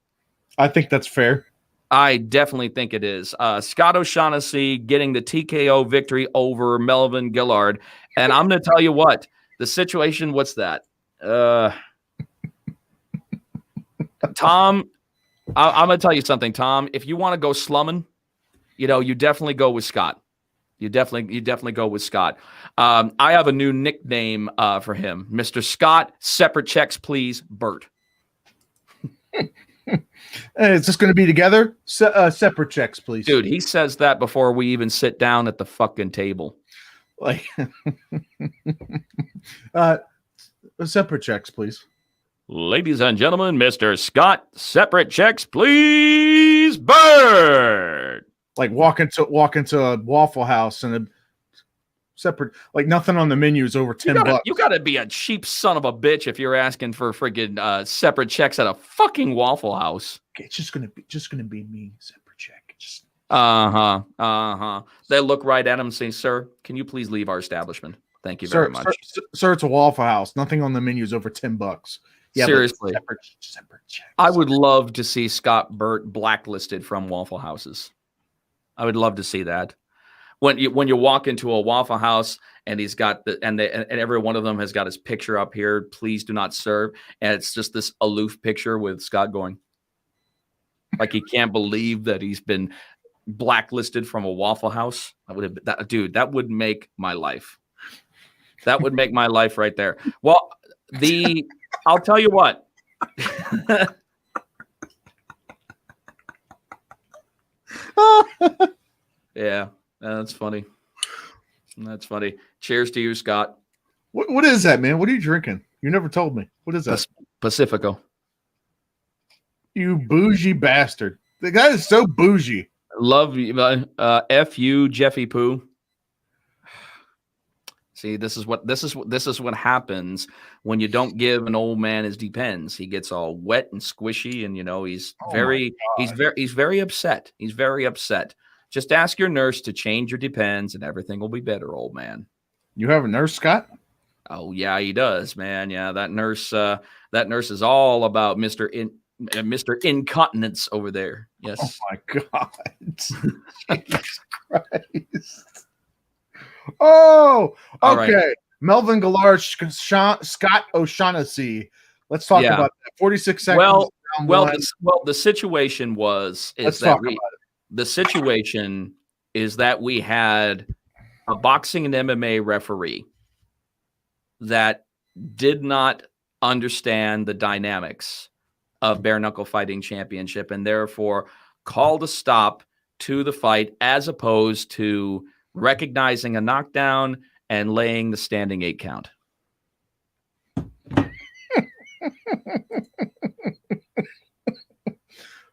I think that's fair. I definitely think it is. Scott O'Shaughnessy getting the TKO victory over Melvin Gillard. And I'm going to tell you what, the situation, what's that? Tom, I'm going to tell you something, Tom. If you want to go slumming, you definitely go with Scott. You definitely go with Scott. I have a new nickname for him. Mr. Scott, separate checks, please, Bert. Is this going to be together? Separate checks, please. Dude, he says that before we even sit down at the fucking table. Like, separate checks, please. Ladies and gentlemen, Mr. Scott, separate checks, please. Bird. Like walk into a Waffle House and a separate, like nothing on the menu is over $10. You gotta be a cheap son of a bitch if you're asking for friggin' separate checks at a fucking Waffle House. Okay, it's just gonna be me, separate check. Just They look right at him and say, "Sir, can you please leave our establishment? Thank you very much." Sir, it's a Waffle House. Nothing on the menu is over $10. Yeah, seriously, separate checks. I would love to see Scott Burt blacklisted from Waffle Houses. I would love to see that. When you walk into a Waffle House and he's got and every one of them has got his picture up here, please do not serve, and it's just this aloof picture with Scott going like he can't believe that he's been blacklisted from a Waffle House. That would make my life. That would make my life right there. Well, I'll tell you what. Yeah, that's funny. That's funny. Cheers to you, Scott. What is that, man? What are you drinking? You never told me. What is that? Pacifico. You bougie bastard. The guy is so bougie. Love you. F you, Jeffy Poo. See, this is what happens when you don't give an old man his depends. He gets all wet and squishy, and he's very upset. He's very upset. Just ask your nurse to change your depends, and everything will be better, old man. You have a nurse, Scott? Oh yeah, he does, man. Yeah, that nurse is all about Mr. Incontinence over there. Yes. Oh my God. Jesus Christ. Oh, okay. Right. Melvin Gillard, Scott O'Shaughnessy. Let's talk about that. 46 seconds. The situation is that we had a boxing and MMA referee that did not understand the dynamics of bare knuckle fighting championship and therefore called a stop to the fight as opposed to recognizing a knockdown and laying the standing 8 count.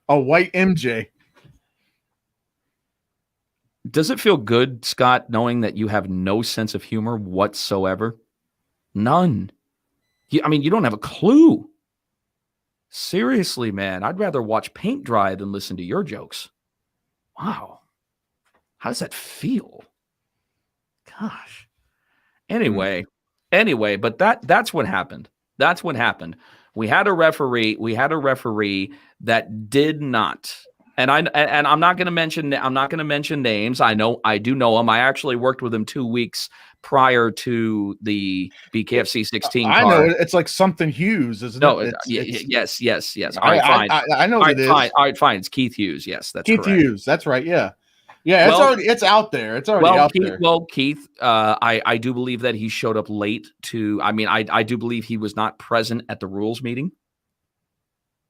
A white MJ. Does it feel good, Scott, knowing that you have no sense of humor whatsoever? None. You don't have a clue. Seriously, man, I'd rather watch paint dry than listen to your jokes. Wow. How does that feel? Gosh. Anyway, but that's what happened. That's what happened. We had a referee that did not. And I'm not going to mention names. I do know him. I actually worked with him 2 weeks prior to the BKFC 16 card. I know it's like something Hughes, isn't it? Yes. All right, fine. I know it is. All right, fine. It's Keith Hughes. Yes, that's Keith correct. Hughes. That's right. Yeah. Yeah, it's out there. It's already out there. Well, Keith, I do believe that he showed up late to. I do believe he was not present at the rules meeting.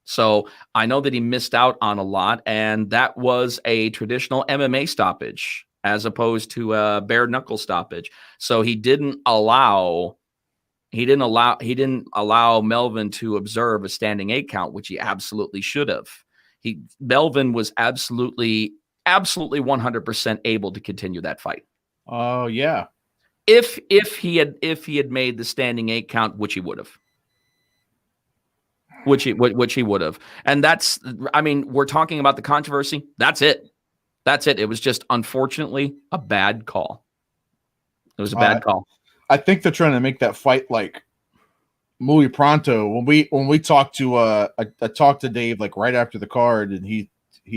So I know that he missed out on a lot, and that was a traditional MMA stoppage as opposed to a bare knuckle stoppage. So he didn't allow Melvin to observe a standing 8 count, which he absolutely should have. Melvin was absolutely 100% able to continue that fight. Oh yeah. If he had made the standing 8 count, which he would have. Which he would have. And we're talking about the controversy. That's it. It was just, unfortunately, a bad call. It was a bad call. I think they're trying to make that fight like muy pronto. When we talked to I talked to Dave like right after the card, and he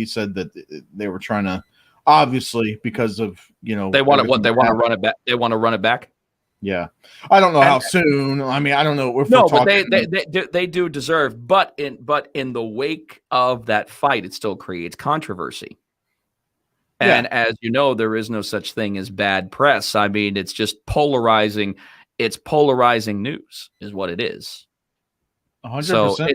said that they were trying to, obviously, because of they want to run it back. They want to run it back. Yeah, I don't know how soon. I don't know. But they do deserve. But in the wake of that fight, it still creates controversy. And as you know, there is no such thing as bad press. It's just polarizing. It's polarizing news, is what it is. 100%.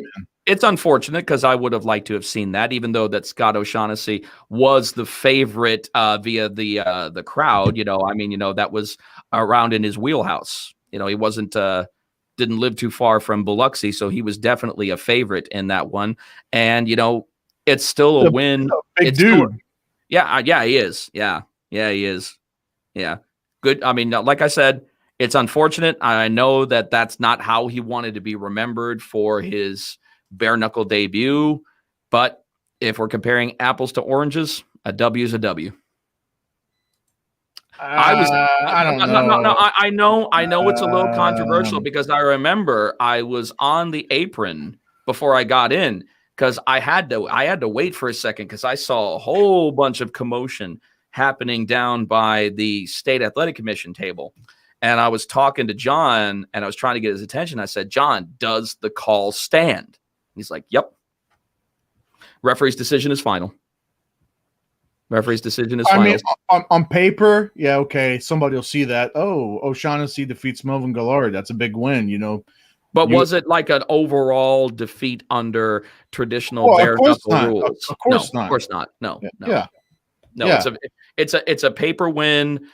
It's unfortunate because I would have liked to have seen that, even though that Scott O'Shaughnessy was the favorite via the crowd. That was around in his wheelhouse. He wasn't didn't live too far from Biloxi, so he was definitely a favorite in that one. And it's still a win. Big dude. Yeah, he is. Yeah, he is. Yeah, good. I mean, like I said, it's unfortunate. I know that that's not how he wanted to be remembered for his bare knuckle debut, but if we're comparing apples to oranges, a W is a W. I don't know. No, I know it's a little controversial because I remember I was on the apron before I got in because I had to wait for a second because I saw a whole bunch of commotion happening down by the State Athletic Commission table. And I was talking to John and I was trying to get his attention. I said, John, does the call stand? He's like, yep. Referee's decision is final. Referee's decision is final. I mean, on paper, yeah, okay. Somebody will see that. Oh, O'Shaughnessy defeats Melvin Gillard. That's a big win, But was it like an overall defeat under traditional bare knuckle rules? Of course not. Of course not. No. Yeah. No, yeah. It's a paper win,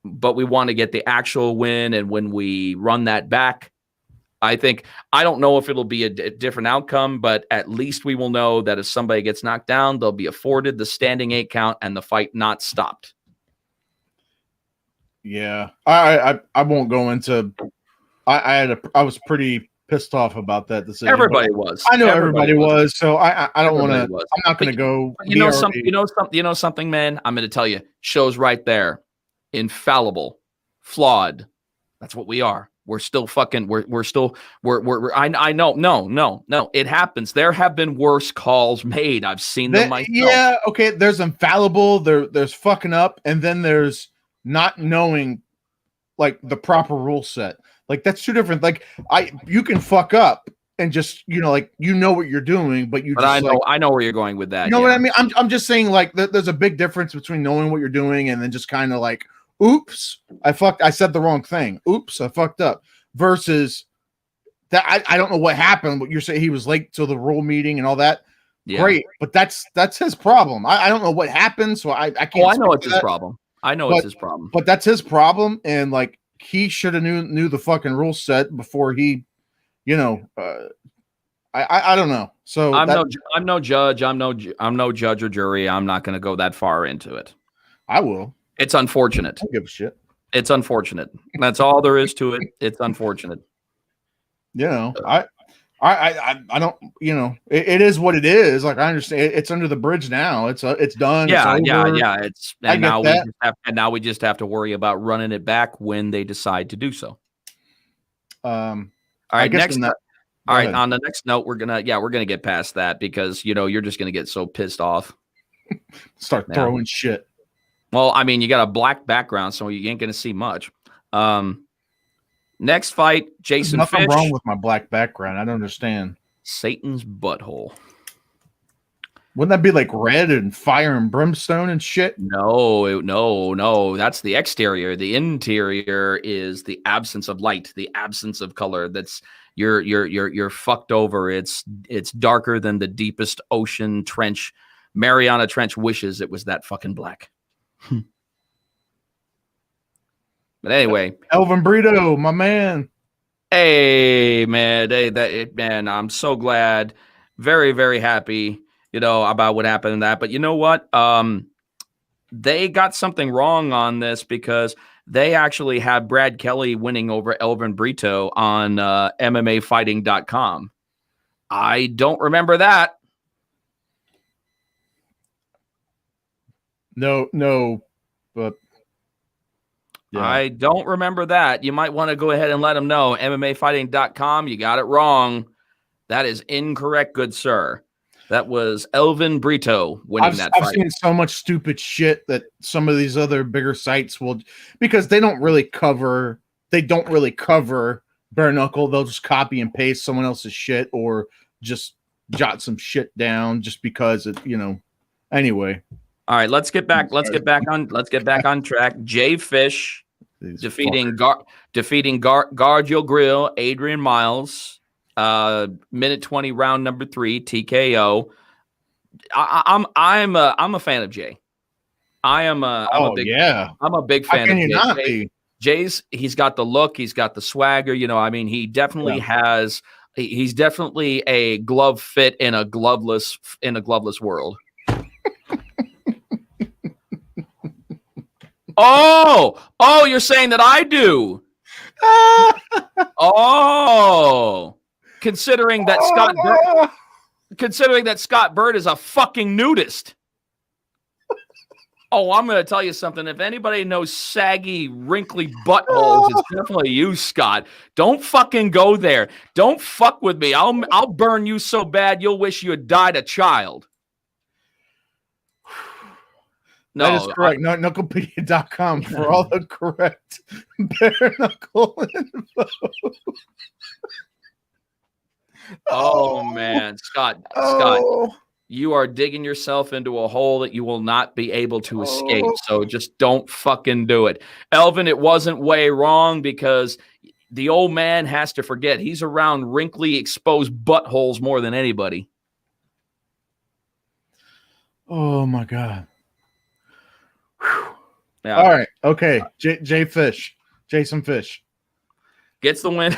but we want to get the actual win. And when we run that back, I don't know if it'll be a different outcome, but at least we will know that if somebody gets knocked down, they'll be afforded the standing 8 count and the fight not stopped. Yeah, I won't go into. I was pretty pissed off about that decision. Everybody was. I know everybody was. So I don't want to. I'm not going to go. Something, man. I'm going to tell you. Shows right there. Infallible, flawed. That's what we are. We're still fucking. I know. No. It happens. There have been worse calls made. I've seen them myself. Yeah. Okay. There's infallible. There's fucking up, and then there's not knowing, like, the proper rule set. Like, that's two different. Like, you can fuck up and just what you're doing, but I know where you're going with that. You know what I mean? I'm just saying, like, there's a big difference between knowing what you're doing and then just kind of like, oops, I said the wrong thing. Oops, I fucked up. Versus that, I don't know what happened. But you're saying he was late to the rule meeting and all that. Yeah. Great, but that's his problem. I don't know what happened, so I can't. Oh, I know it's his problem. It's his problem. But that's his problem, and like he should have knew the fucking rule set before he, I don't know. So I'm no judge. I'm no judge or jury. I'm not going to go that far into it. I will. It's unfortunate. I don't give a shit. It's unfortunate. That's all there is to it. It's unfortunate. I don't. It is what it is. Like, I understand. It's under the bridge now. It's done. Yeah. It's now we just have to worry about running it back when they decide to do so. All right. Next. All right. On the next note, we're gonna get past that because you're just gonna get so pissed off. Start throwing shit. Well, I mean, you got a black background, so you ain't gonna see much. Next fight, Jason Fish. There's nothing wrong with my black background. I don't understand. Satan's butthole. Wouldn't that be like red and fire and brimstone and shit? No. That's the exterior. The interior is the absence of light, the absence of color. That's you're fucked over. It's darker than the deepest ocean trench. Mariana Trench wishes it was that fucking black. But anyway, Elvin Brito, my man. Hey, man, I'm so glad, very, very happy, about what happened in that. But you know what? They got something wrong on this because they actually had Brad Kelly winning over Elvin Brito on MMAfighting.com. I don't remember that. No, but yeah. I don't remember that. You might want to go ahead and let them know. MMAfighting.com, you got it wrong. That is incorrect, good sir. That was Elvin Brito winning that fight. I've seen so much stupid shit that some of these other bigger sites will, because they don't really cover bare knuckle. They'll just copy and paste someone else's shit or just jot some shit down just because it, anyway. All right, let's get back on track. Jay Fish defeating Guard Your Grill, Adrian Miles. Minute 20, round number 3, TKO. I'm a fan of Jay. I'm a big fan of Jay. Jay's, he's got the look, he's got the swagger. He definitely has. He's definitely a glove fit in a gloveless world. Oh, you're saying that I do. Considering that Scott Bird is a fucking nudist. Oh, I'm going to tell you something. If anybody knows saggy, wrinkly buttholes, it's definitely you, Scott. Don't fucking go there. Don't fuck with me. I'll burn you so bad you'll wish you had died a child. No, that is correct. Knucklepedia.com for all the correct bare knuckle info. Oh, man. Scott. You are digging yourself into a hole that you will not be able to escape. So just don't fucking do it. Elvin, it wasn't way wrong because the old man has to forget he's around wrinkly, exposed buttholes more than anybody. Oh, my God. Yeah. All right. Okay. Jason Fish gets the win.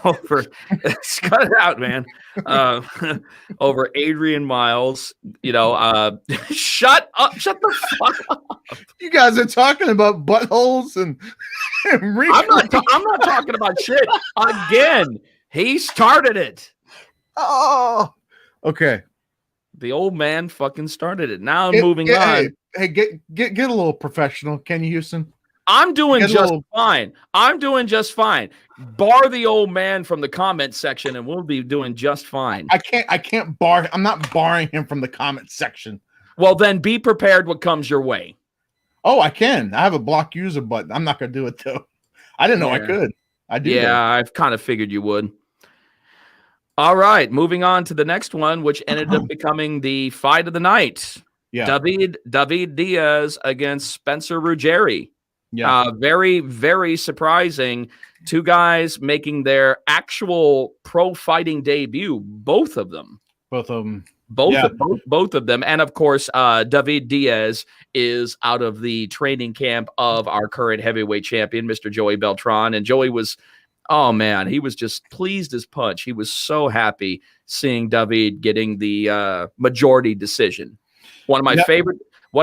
Over, cut it out, man. Over Adrian Miles, shut the fuck up. You guys are talking about buttholes and I'm not talking about shit. Again, he started it. Oh, okay. The old man fucking started it. Now moving on. Hey, get a little professional, Kenny Houston. I'm doing fine. I'm doing just fine. Bar the old man from the comment section, and we'll be doing just fine. I can't bar. I'm not barring him from the comment section. Well, then be prepared what comes your way. Oh, I can. I have a block user button. I'm not going to do it though. I didn't know I could. I do. Yeah, I've kind of figured you would. All right, moving on to the next one, which ended up becoming the fight of the night. Yeah, David Diaz against Spencer Ruggieri. Yeah, very, very surprising. Two guys making their actual pro fighting debut. Both of them. Both of them. And of course, David Diaz is out of the training camp of our current heavyweight champion, Mr. Joey Beltran. And Joey was, oh man, he was just pleased as punch. He was so happy seeing David getting the majority decision. One of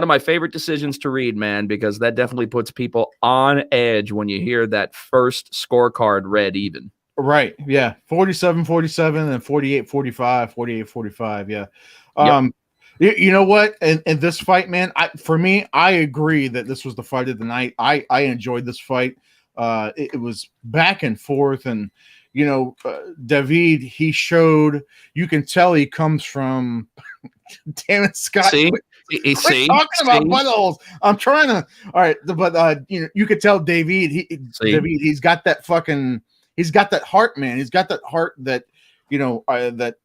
my favorite decisions to read, man, because that definitely puts people on edge when you hear that first scorecard read even. Right. Yeah. 47-47 and 48-45, 48-45. Yeah. You know what? In this fight, man, I agree that this was the fight of the night. I enjoyed this fight. It was back and forth, and David, he showed, you can tell he comes from damn it, Scott. See? Talking about buttholes. I'm trying to. All right, but you could tell David. He's got that fucking. He's got that heart, man. He's got that heart that that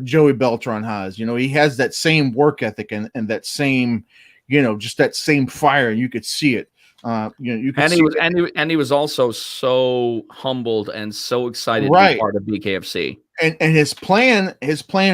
Joey Beltran has. He has that same work ethic and that same, just that same fire. You could see it. You could and he was also so humbled and so excited to be part of BKFC. And his plan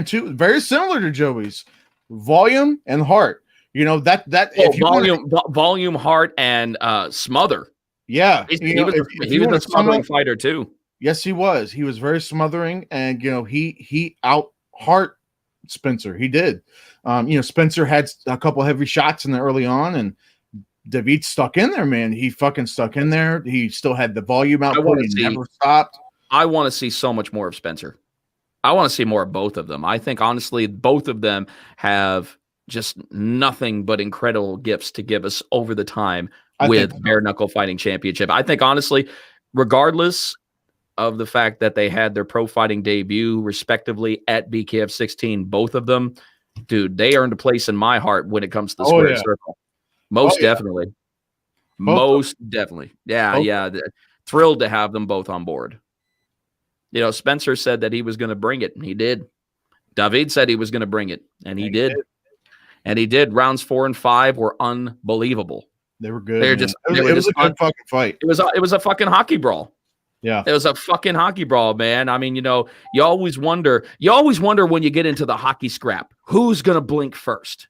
too, very similar to Joey's. Volume and heart, volume, heart, and smother. Yeah, he was a smothering fighter too. Yes, he was. He was very smothering, and he out heart Spencer. He did. Spencer had a couple heavy shots in the early on, and David stuck in there, man. He fucking stuck in there. He still had the volume output. He never stopped. I want to see so much more of Spencer. I want to see more of both of them. I think, honestly, both of them have just nothing but incredible gifts to give us over the time with Bare Knuckle Fighting Championship. I think, honestly, regardless of the fact that they had their pro fighting debut, respectively, at BKF 16, both of them, dude, they earned a place in my heart when it comes to the square circle. Most definitely. Most definitely. Yeah. Thrilled to have them both on board. Spencer said that he was going to bring it, and he did. David said he was going to bring it, and he did. And he did. Rounds 4 and 5 were unbelievable. They were good. It was a good fucking fight. It was a fucking hockey brawl. Yeah. It was a fucking hockey brawl, man. I mean, you always wonder when you get into the hockey scrap, who's going to blink first?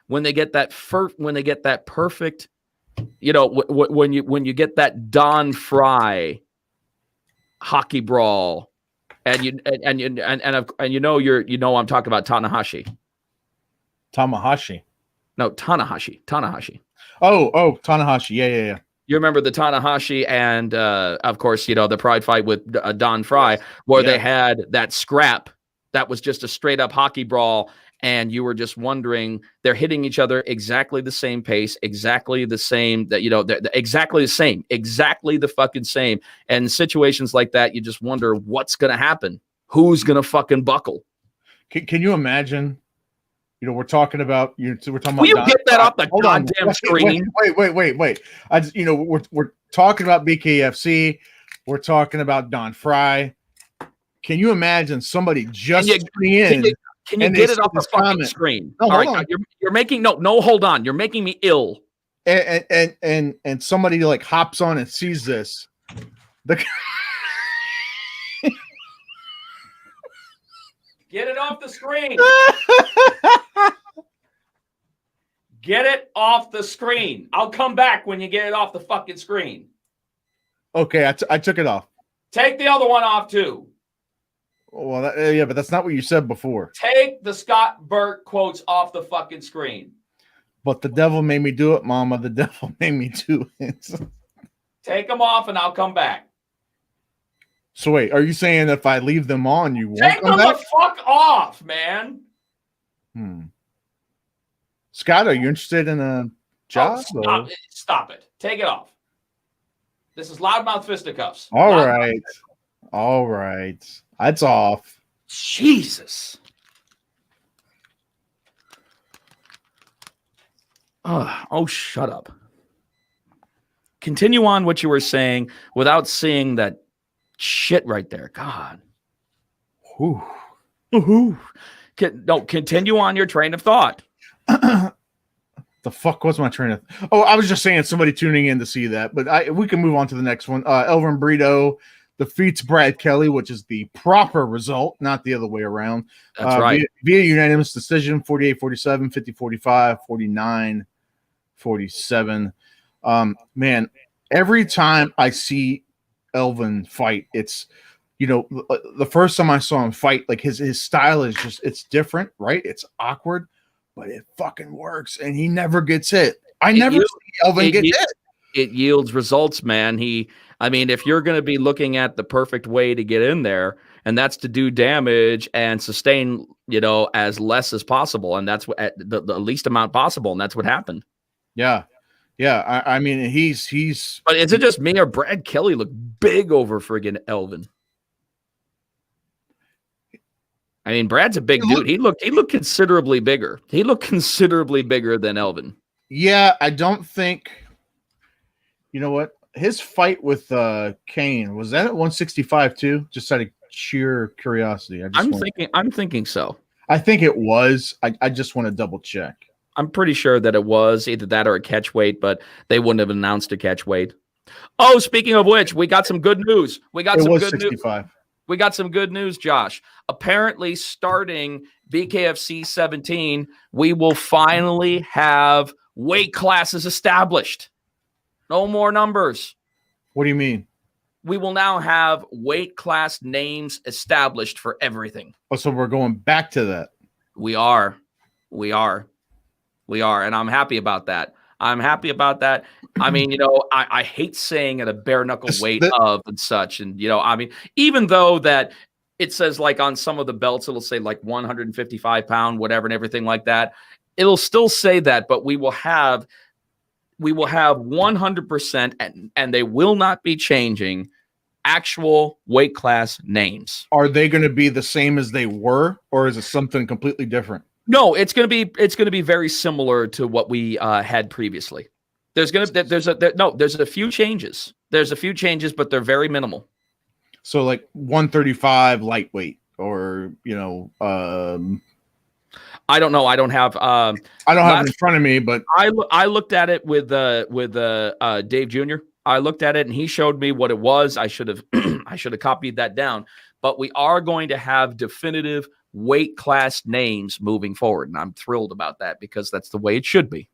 When they get that perfect, when you get that Don Fry hockey brawl, and I'm talking about Tanahashi. Tamahashi. No, Tanahashi. Oh, Tanahashi. Yeah. You remember the Tanahashi and, of course, the Pride fight with Don Fry, where they had that scrap that was just a straight up hockey brawl. And you were just wondering, they're hitting each other exactly the same pace, exactly the same, exactly the fucking same. And in situations like that, you just wonder what's going to happen. Who's going to fucking buckle? Can you imagine? We're talking about We're talking about. Will you get that off the goddamn screen? Wait. We're talking about BKFC. We're talking about Don Fry. Can you imagine somebody just tuning in? Can you get it off the fucking screen? No, all right, you're making hold on. You're making me ill. And somebody like hops on and sees this. Get it off the screen. Get it off the screen. I'll come back when you get it off the fucking screen. Okay, I took it off. Take the other one off too. Well, but that's not what you said before. Take the Scott Burt quotes off the fucking screen. But the devil made me do it, Mama. The devil made me do it. Take them off and I'll come back. So wait, are you saying if I leave them on, you won't Take come them back? the fuck off, man. Scott, are you interested in a job? Stop it. Take it off. This is Loudmouth Fisticuffs. All right. That's off. Jesus. Oh, shut up. Continue on what you were saying without seeing that shit right there. God. Continue on your train of thought. The fuck was my train of? Oh, I was just saying somebody tuning in to see that, but we can move on to the next one. Elvin Brito defeats Brad Kelly, which is the proper result, not the other way around. That's right. Via unanimous decision, 48-47, 50-45, 49-47. Man, every time I see Elvin fight, it's, the first time I saw him fight, like his style is just, it's different, right? It's awkward, but it fucking works, and he never gets hit. I never see Elvin get hit. It yields results, man. If you're going to be looking at the perfect way to get in there, and that's to do damage and sustain, as less as possible, and that's what the least amount possible, and that's what happened. Yeah. He's. But is it just me or Brad Kelly look big over friggin' Elvin? Brad's a big dude. He looked considerably bigger. He looked considerably bigger than Elvin. Yeah, I don't think. You know what? His fight with Kane, was that at 165 too? Just out of sheer curiosity. I'm thinking so. I think it was. I just want to double check. I'm pretty sure that it was either that or a catch weight, but they wouldn't have announced a catch weight. Oh, speaking of which, we got some good news. We got some good news, Josh. Apparently, starting BKFC 17, we will finally have weight classes established. No more numbers. What do you mean? We will now have weight class names established for everything. Oh, so we're going back to that. We are. And I'm happy about that. I hate saying at a bare knuckle weight of and such. And, even though that it says like on some of the belts, it'll say like 155 pound, whatever, and everything like that. It'll still say that, but we will have 100% and they will not be changing actual weight class names. Are they going to be the same as they were, or is it something completely different? No, it's going to be very similar to what we had previously. There's a few changes. There's a few changes, but they're very minimal. So like 135 lightweight, or I don't know. I don't have. I don't have it in front of me, but I looked at it with Dave Jr. I looked at it and he showed me what it was. I should have I should have copied that down. But we are going to have definitive weight class names moving forward. And I'm thrilled about that because that's the way it should be.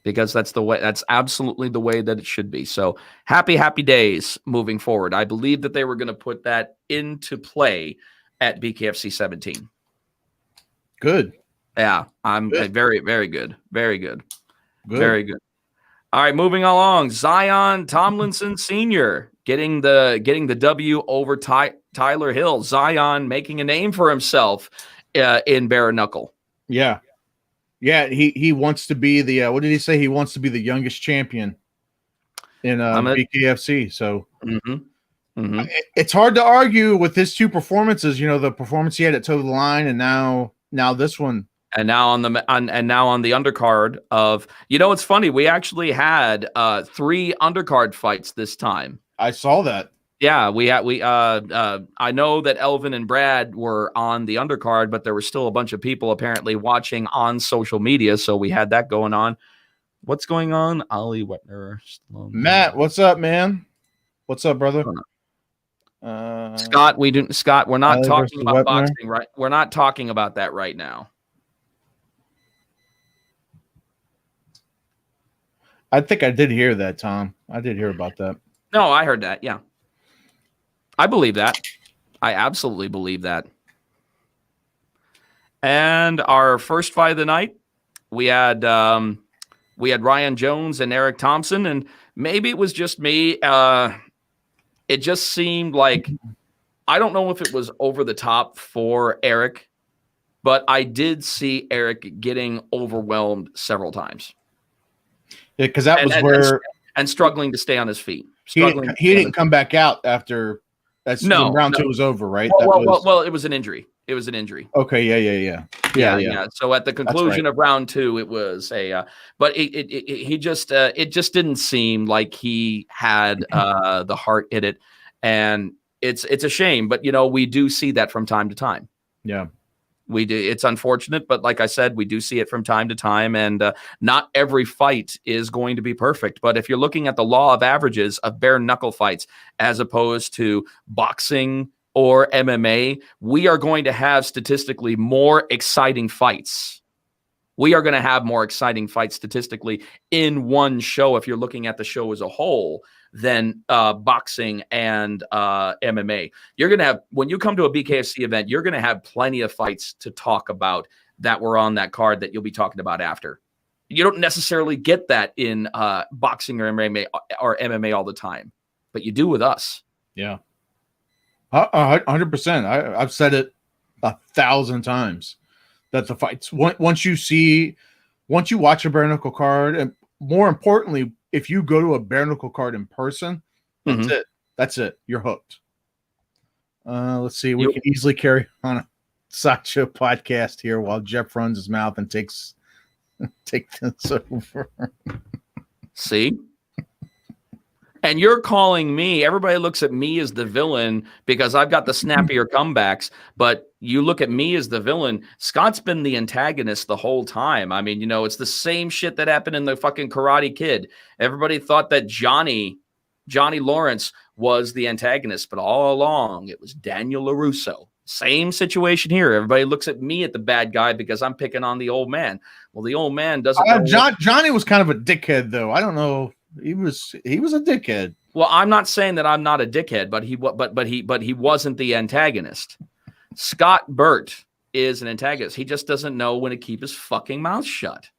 Because that's absolutely the way that it should be. So happy days moving forward. I believe that they were going to put that into play at BKFC 17. Good. Yeah, I'm good. Very, very good. Very good. Very good. All right, moving along. Zion Tomlinson Sr. getting the W over Tyler Hill. Zion making a name for himself in bare knuckle. Yeah. Yeah, he wants to be the what did he say? He wants to be the youngest champion in BKFC. So it's hard to argue with his two performances. You know, the performance he had at Toe the Line, and now this one. And now on the undercard of, it's funny. We actually had 3 undercard fights this time. I saw that. Yeah, I know that Elvin and Brad were on the undercard, but there were still a bunch of people apparently watching on social media, so we had that going on. What's going on? Ollie Wetner. Matt, what's up, man? What's up, brother? Scott, we're not talking about boxing, right? We're not talking about that right now. I think I did hear that, Tom. I did hear about that. No, I heard that. Yeah. I believe that. I absolutely believe that. And our first fight of the night, we had Ryan Jones and Eric Thompson, and maybe it was just me. It just seemed like, I don't know if it was over the top for Eric, but I did see Eric getting overwhelmed several times. Yeah, because that was where and struggling to stay on his feet. He didn't come back out after when round 2 was over, right? Well, it was an injury. It was an injury. Okay, yeah. So at the conclusion of round 2, it was but it just didn't seem like he had the heart in it, and it's a shame. But we do see that from time to time. Yeah. We do. It's unfortunate, but like I said, we do see it from time to time, and not every fight is going to be perfect. But if you're looking at the law of averages of bare knuckle fights as opposed to boxing or MMA, we are going to have statistically more exciting fights. We are going to have more exciting fights statistically in one show if you're looking at the show as a whole than boxing and MMA. You're going to have, when you come to a BKFC event, you're going to have plenty of fights to talk about that were on that card that you'll be talking about after. You don't necessarily get that in boxing or MMA all the time, but you do with us. Yeah. 100%. I've said it 1,000 times that the fights, once you watch a bare knuckle card, and more importantly, if you go to a bare knuckle card in person, that's it. That's it. You're hooked. Let's see. We can easily carry on a sideshow podcast here while Jeff runs his mouth and take this over. See? And you're calling me, everybody looks at me as the villain because I've got the snappier comebacks, but you look at me as the villain. Scott's been the antagonist the whole time. I mean, it's the same shit that happened in the fucking Karate Kid. Everybody thought that Johnny Lawrence was the antagonist, but all along it was Daniel LaRusso. Same situation here. Everybody looks at me at the bad guy because I'm picking on the old man. Well, the old man doesn't know Johnny was kind of a dickhead, though. I don't know. He was a dickhead. Well, I'm not saying that I'm not a dickhead, but he wasn't the antagonist. Scott Burt is an antagonist. He just doesn't know when to keep his fucking mouth shut.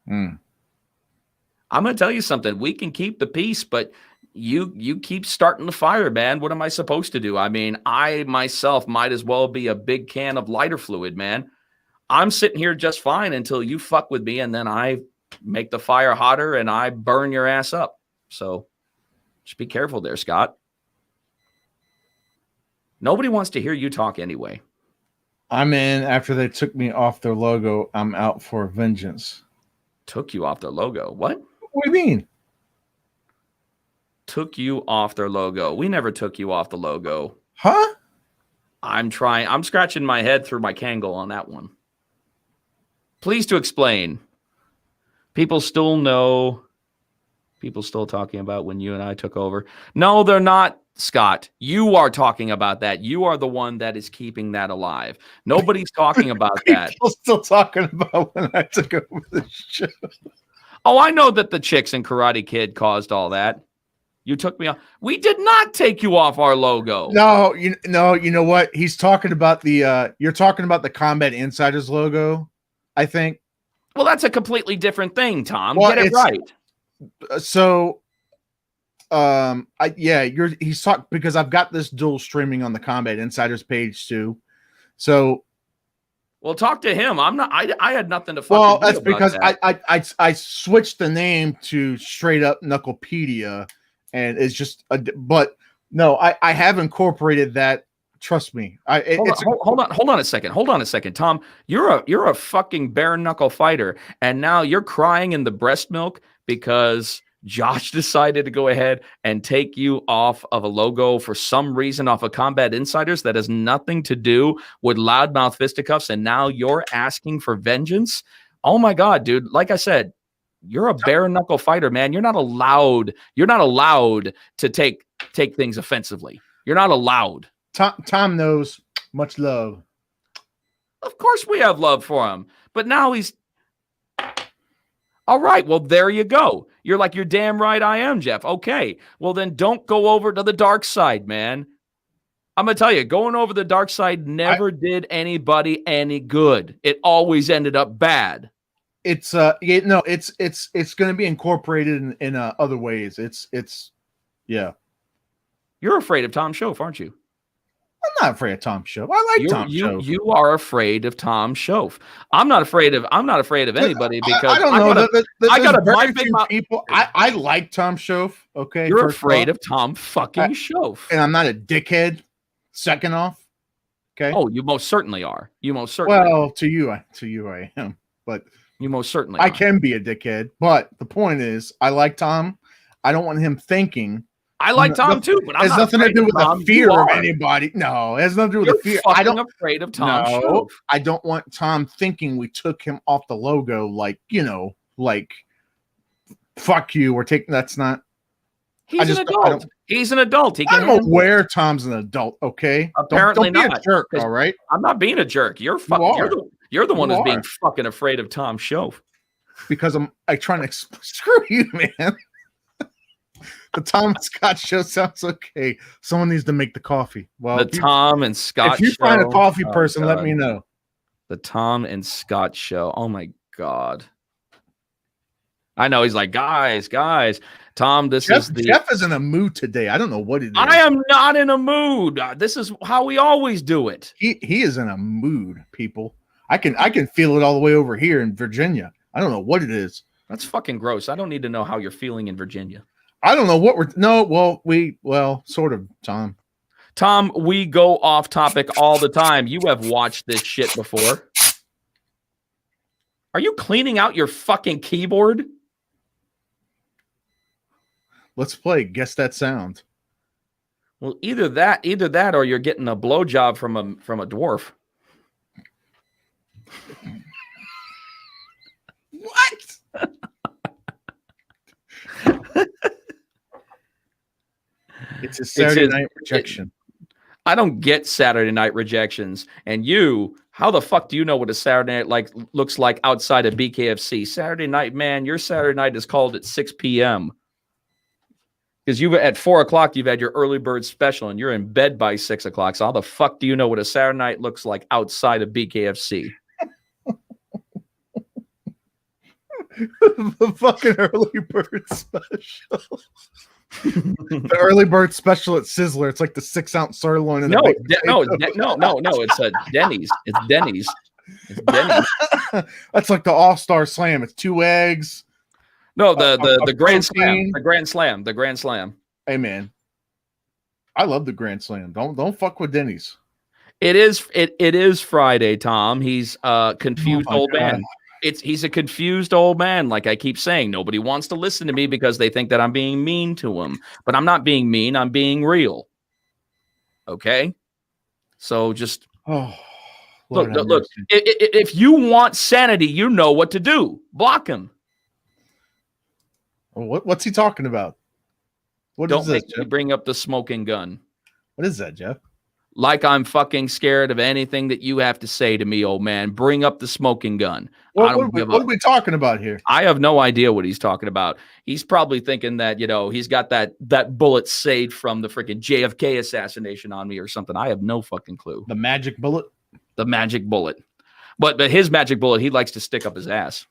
I'm going to tell you something. We can keep the peace, but you keep starting the fire, man. What am I supposed to do? I mean, I myself might as well be a big can of lighter fluid, man. I'm sitting here just fine until you fuck with me, and then I make the fire hotter and I burn your ass up. So just be careful there, Scott. Nobody wants to hear you talk anyway. I'm in. After they took me off their logo, I'm out for vengeance. Took you off their logo? What? What do you mean? Took you off their logo. We never took you off the logo. Huh? I'm scratching my head through my Kangol on that one. Please to explain. People still know. People still talking about when you and I took over. No, they're not, Scott. You are talking about that. You are the one that is keeping that alive. Nobody's talking about that. People still talking about when I took over the show. Oh, I know that the chicks in Karate Kid caused all that. You took me off. We did not take you off our logo. No, you know what? He's talking about you're talking about the Combat Insiders logo, I think. Well, that's a completely different thing, Tom. Well, get it right. So, he's talking because I've got this dual streaming on the Combat Insiders page too. So, well, talk to him. I'm not. I had nothing to. Fucking well, that's because that. I switched the name to straight up Knucklepedia, and it's just. But no, I have incorporated that. Trust me. Hold on a second. Hold on a second, Tom. You're a fucking bare knuckle fighter, and now you're crying in the breast milk because Josh decided to go ahead and take you off of a logo for some reason off of Combat Insiders that has nothing to do with Loudmouth Fisticuffs, and now you're asking for vengeance? Oh my God, dude. Like I said, you're a bare knuckle fighter, man. You're not allowed to take things offensively. You're not allowed. Tom knows. Much love. Of course we have love for him, but now he's all right. Well, there you go. You're damn right I am, Jeff. Okay. Well, then don't go over to the dark side, man. I'm going to tell you, going over the dark side never did anybody any good. It always ended up bad. It's going to be incorporated in other ways. Yeah. You're afraid of Tom Shoaf, aren't you? I'm not afraid of Tom Shoaf. I like Tom Shoaf. You are afraid of Tom Shoaf. I'm not afraid of anybody because I don't know. I got very few people. I like Tom Shoaf. Okay, you're afraid of Tom fucking Shoaf, and I'm not a dickhead. Second off, okay. Oh, you most certainly are. You most certainly. Well, are. to you I am, but you most certainly. I can be a dickhead, but the point is, I like Tom. I don't want him thinking. I like Tom too, but it has nothing to do with the fear of anybody. No, it has nothing to do with the fear. I don't afraid of Tom. No, I don't want Tom thinking we took him off the logo, like fuck you. We're taking. That's not. He's an adult. He's an adult. I'm aware Tom's an adult. Okay, apparently don't be not. A jerk. All right, I'm not being a jerk. You're the one who's being fucking afraid of Tom Shoaf. Because I trying to screw you, man. The Tom and Scott show sounds okay. Someone needs to make the coffee. Well, Tom and Scott. If you find a coffee person, let me know. The Tom and Scott show. Oh my God. I know he's like, guys. Tom, Jeff is in a mood today. I don't know what it is. I am not in a mood. This is how we always do it. He is in a mood, people. I can feel it all the way over here in Virginia. I don't know what it is. That's fucking gross. I don't need to know how you're feeling in Virginia. I don't know what we're sort of, Tom. Tom, we go off topic all the time. You have watched this shit before. Are you cleaning out your fucking keyboard? Let's play Guess That Sound. Well, either that or you're getting a blowjob from a dwarf. What? It's a Saturday night rejection. I don't get Saturday night rejections. And how the fuck do you know what a Saturday night looks like outside of BKFC? Saturday night, man, your Saturday night is called at 6 p.m. Because at 4 o'clock, you've had your early bird special and you're in bed by 6 o'clock. So how the fuck do you know what a Saturday night looks like outside of BKFC? The fucking early bird special. The early bird special at Sizzler. It's like the 6-ounce sirloin. And no. It's Denny's. It's Denny's. It's Denny's. That's like the All-Star Slam. It's 2 eggs. No, the Grand Slam. The Grand Slam. The Grand Slam. Hey man, I love the Grand Slam. Don't fuck with Denny's. It is Friday, Tom. He's confused old man. He's a confused old man. Like I keep saying, nobody wants to listen to me because they think that I'm being mean to him. But I'm not being mean. I'm being real. Okay? So just look. If you want sanity, you know what to do. Block him. What's he talking about? Don't make me bring up the smoking gun. What is that, Jeff? Like I'm fucking scared of anything that you have to say to me, old man. Bring up the smoking gun. What are we talking about here? I have no idea what he's talking about. He's probably thinking that, he's got that bullet saved from the freaking JFK assassination on me or something. I have no fucking clue. The magic bullet? The magic bullet. But his magic bullet, he likes to stick up his ass.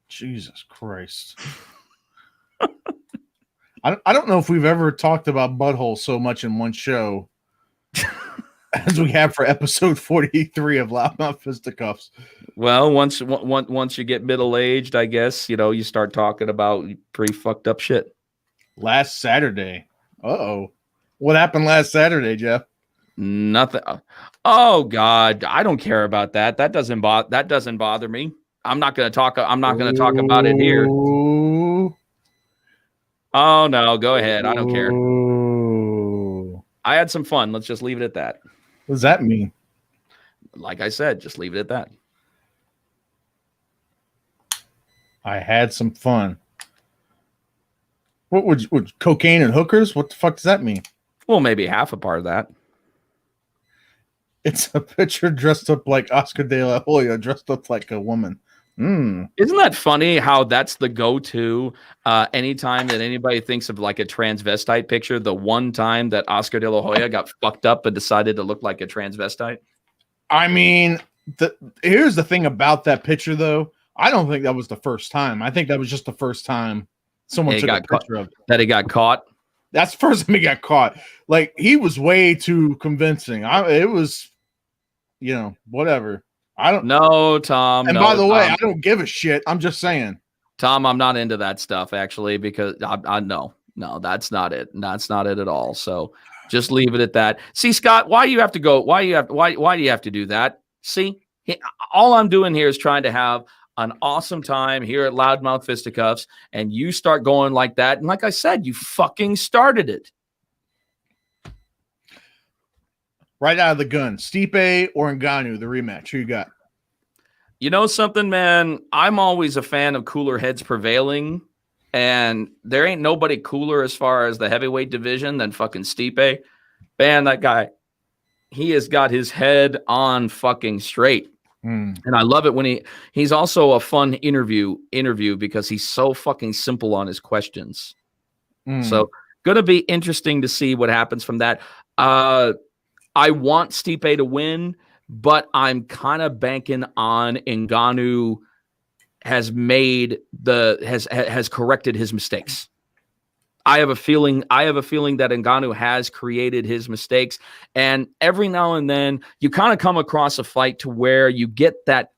Jesus Christ. I don't know if we've ever talked about butthole so much in one show as we have for episode 43 of Loudmouth Fisticuffs. Well, once you get middle-aged, I guess, you start talking about pretty fucked up shit. Last Saturday. Uh-oh. What happened last Saturday, Jeff? Nothing. Oh God, I don't care about that. That doesn't bother me. I'm not going to talk about it here. Oh no, go ahead. I don't care. I had some fun. Let's just leave it at that. What does that mean? Like I said, just leave it at that. I had some fun. What would cocaine and hookers? What the fuck does that mean? Well, maybe half a part of that. It's a picture dressed up like Oscar de la Hoya, dressed up like a woman. Isn't that funny how that's the go-to anytime that anybody thinks of like a transvestite picture, the one time that Oscar de la Hoya got fucked up and decided to look like a transvestite? I mean, here's the thing about that picture, though. I don't think that was the first time. I think that was just the first time someone took a picture of it. That he got caught? That's the first time he got caught. Like, he was way too convincing. It was, whatever. I don't know, Tom. And by the way, I don't give a shit. I'm just saying. Tom, I'm not into that stuff, actually, because I no, that's not it. That's not it at all. So just leave it at that. See, Scott, why do you have to go? Why do you have to do that? See, all I'm doing here is trying to have an awesome time here at Loudmouth Fisticuffs, and you start going like that. And like I said, you fucking started it. Right out of the gun, Stipe or Ngannou, the rematch. Who you got? You know something, man? I'm always a fan of cooler heads prevailing, and there ain't nobody cooler as far as the heavyweight division than fucking Stipe. Man, that guy, he has got his head on fucking straight. And I love it when he's also a fun interview because he's so fucking simple on his questions. So going to be interesting to see what happens from that. I want Stipe to win, but I'm kind of banking on Ngannou has corrected his mistakes. I have a feeling that Ngannou has created his mistakes, and every now and then you kind of come across a fight to where you get that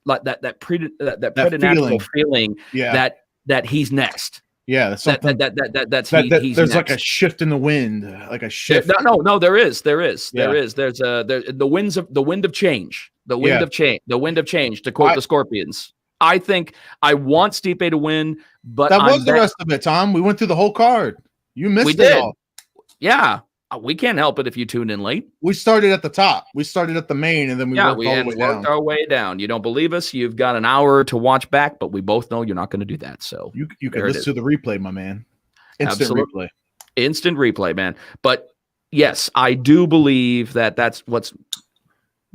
preternatural feeling that he's next. Yeah, that's there's next. Like a shift in the wind, like a shift. No, there is. There's the wind of change. The wind of change. To quote the Scorpions. I think I want Stipe to win, but that was the rest of it, Tom. We went through the whole card. You missed it all. Yeah, we can't help it if you tuned in late. We started at the top. We started at the main, and then we worked our way down. You don't believe us? You've got an hour to watch back, but we both know you're not going to do that. So you can listen to the replay, my man. Instant replay, man. But yes, I do believe that's what's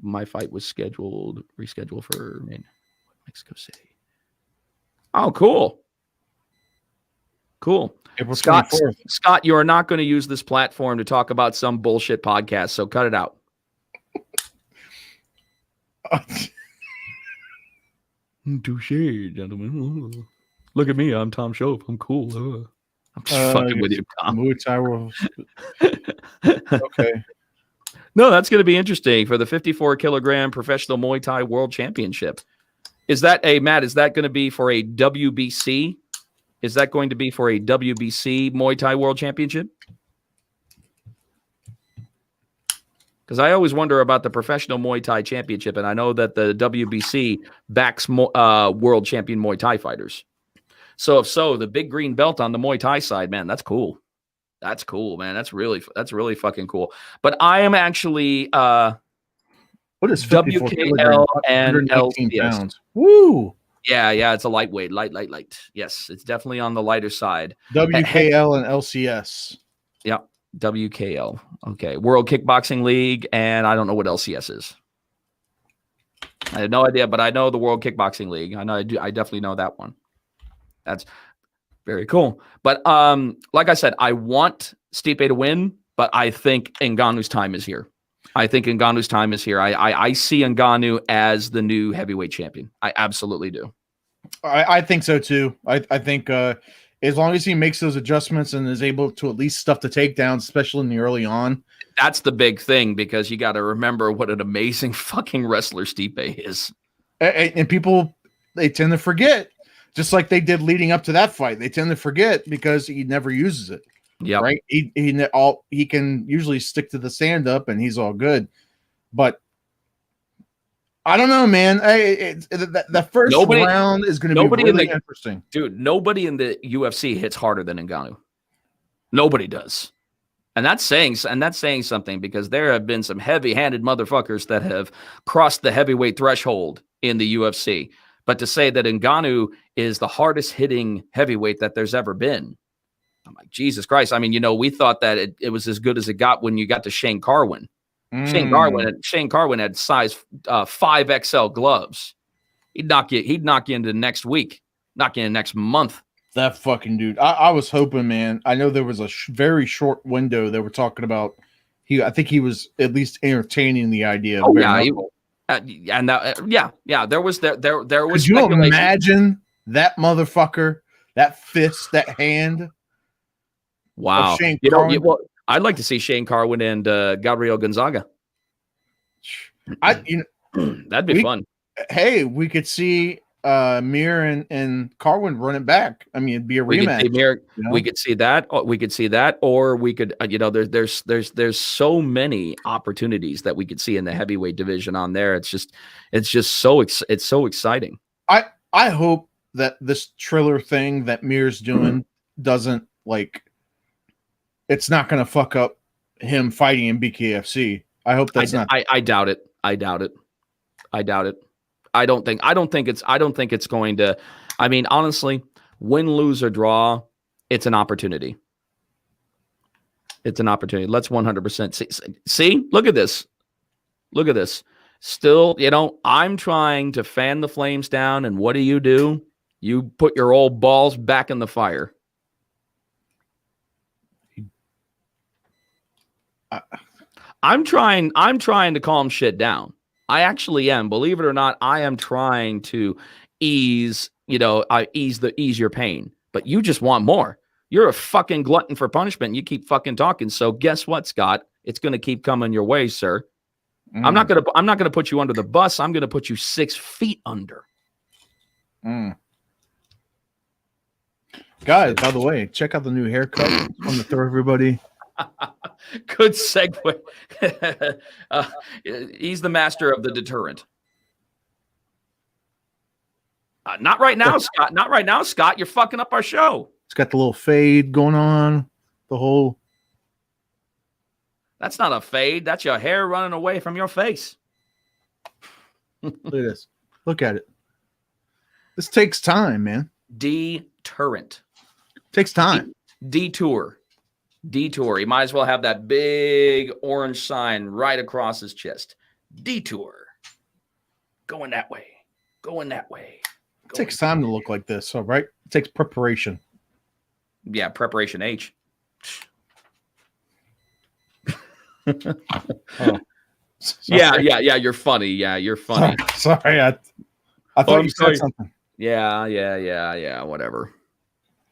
my fight was rescheduled for Mexico City. Oh, cool. April Scott, 24th. Scott, you are not going to use this platform to talk about some bullshit podcast, so cut it out. Touche, gentlemen. Look at me. I'm Tom Shope. I'm cool. I'm just fucking with you, Tom. Muay Thai World. Okay. No, that's going to be interesting for the 54-kilogram professional Muay Thai World Championship. Is that Matt? Is that going to be for a WBC? Is that going to be for a WBC Muay Thai World Championship? Because I always wonder about the professional Muay Thai Championship, and I know that the WBC backs world champion Muay Thai fighters. So if so, the big green belt on the Muay Thai side, man, that's cool. That's cool, man. That's really fucking cool. But I am actually what is 54 WKL and LCS. pounds? Woo! Yeah, it's a lightweight, light. Yes, it's definitely on the lighter side. WKL and LCS. Yeah, WKL. Okay, World Kickboxing League, and I don't know what LCS is. I had no idea, but I know the World Kickboxing League. I know I definitely know that one. That's very cool. But like I said, I want Stipe to win, but I think Ngannou's time is here. I see Ngannou as the new heavyweight champion. I absolutely do. I think so too. I think as long as he makes those adjustments and is able to at least stuff the takedowns, especially in the early on. That's the big thing, because you got to remember what an amazing fucking wrestler Stipe is. And people, they tend to forget, just like they did leading up to that fight. They tend to forget because he never uses it. Yeah, right. He can usually stick to the stand up, and he's all good. But I don't know, man. The first round is going to be really interesting, dude. Nobody in the UFC hits harder than Ngannou. Nobody does, and that's saying something, because there have been some heavy-handed motherfuckers that have crossed the heavyweight threshold in the UFC. But to say that Ngannou is the hardest hitting heavyweight that there's ever been, I'm like, Jesus Christ. I mean, we thought that it was as good as it got when you got to Shane Carwin. Shane Carwin had size 5XL gloves. He'd knock you into next week, knock you into next month. That fucking dude. I was hoping, man. I know there was a very short window they were talking about. I think he was at least entertaining the idea. Oh, yeah. There was. Could you imagine that motherfucker, that fist, that hand? Wow. I'd like to see Shane Carwin and Gabriel Gonzaga. That'd be fun. Hey, we could see Mir and Carwin run it back. I mean, it'd be a rematch. We could see that. We could see that, or we could. There's so many opportunities that we could see in the heavyweight division on there. It's just so exciting. I hope that this Triller thing that Mir's doing doesn't it's not going to fuck up him fighting in BKFC. I hope that's not. I doubt it. I doubt it. I don't think it's going to. I mean, honestly, win, lose, or draw, it's an opportunity. It's an opportunity. Let's 100% see. Look at this. Still, I'm trying to fan the flames down, and what do? You put your old balls back in the fire. I'm trying to calm shit down. I actually am. Believe it or not, I am trying to ease your pain. But you just want more. You're a fucking glutton for punishment. And you keep fucking talking. So guess what, Scott? It's going to keep coming your way, sir. I'm not gonna put you under the bus. I'm gonna put you 6 feet under. Guys, by the way, check out the new haircut. I'm gonna throw everybody. Good segue. He's the master of the deterrent. Not right now, Scott. Not right now, Scott. You're fucking up our show. It's got the little fade going on. The whole. That's not a fade. That's your hair running away from your face. Look at this. Look at it. This takes time, man. Deterrent. Takes time. Detour. He might as well have that big orange sign right across his chest. Detour. Going that way. It takes time to look like this, all right? It takes preparation. Yeah, preparation H. Oh. Yeah. You're funny. Yeah, you're funny. Sorry. I thought you said something. Yeah. Whatever.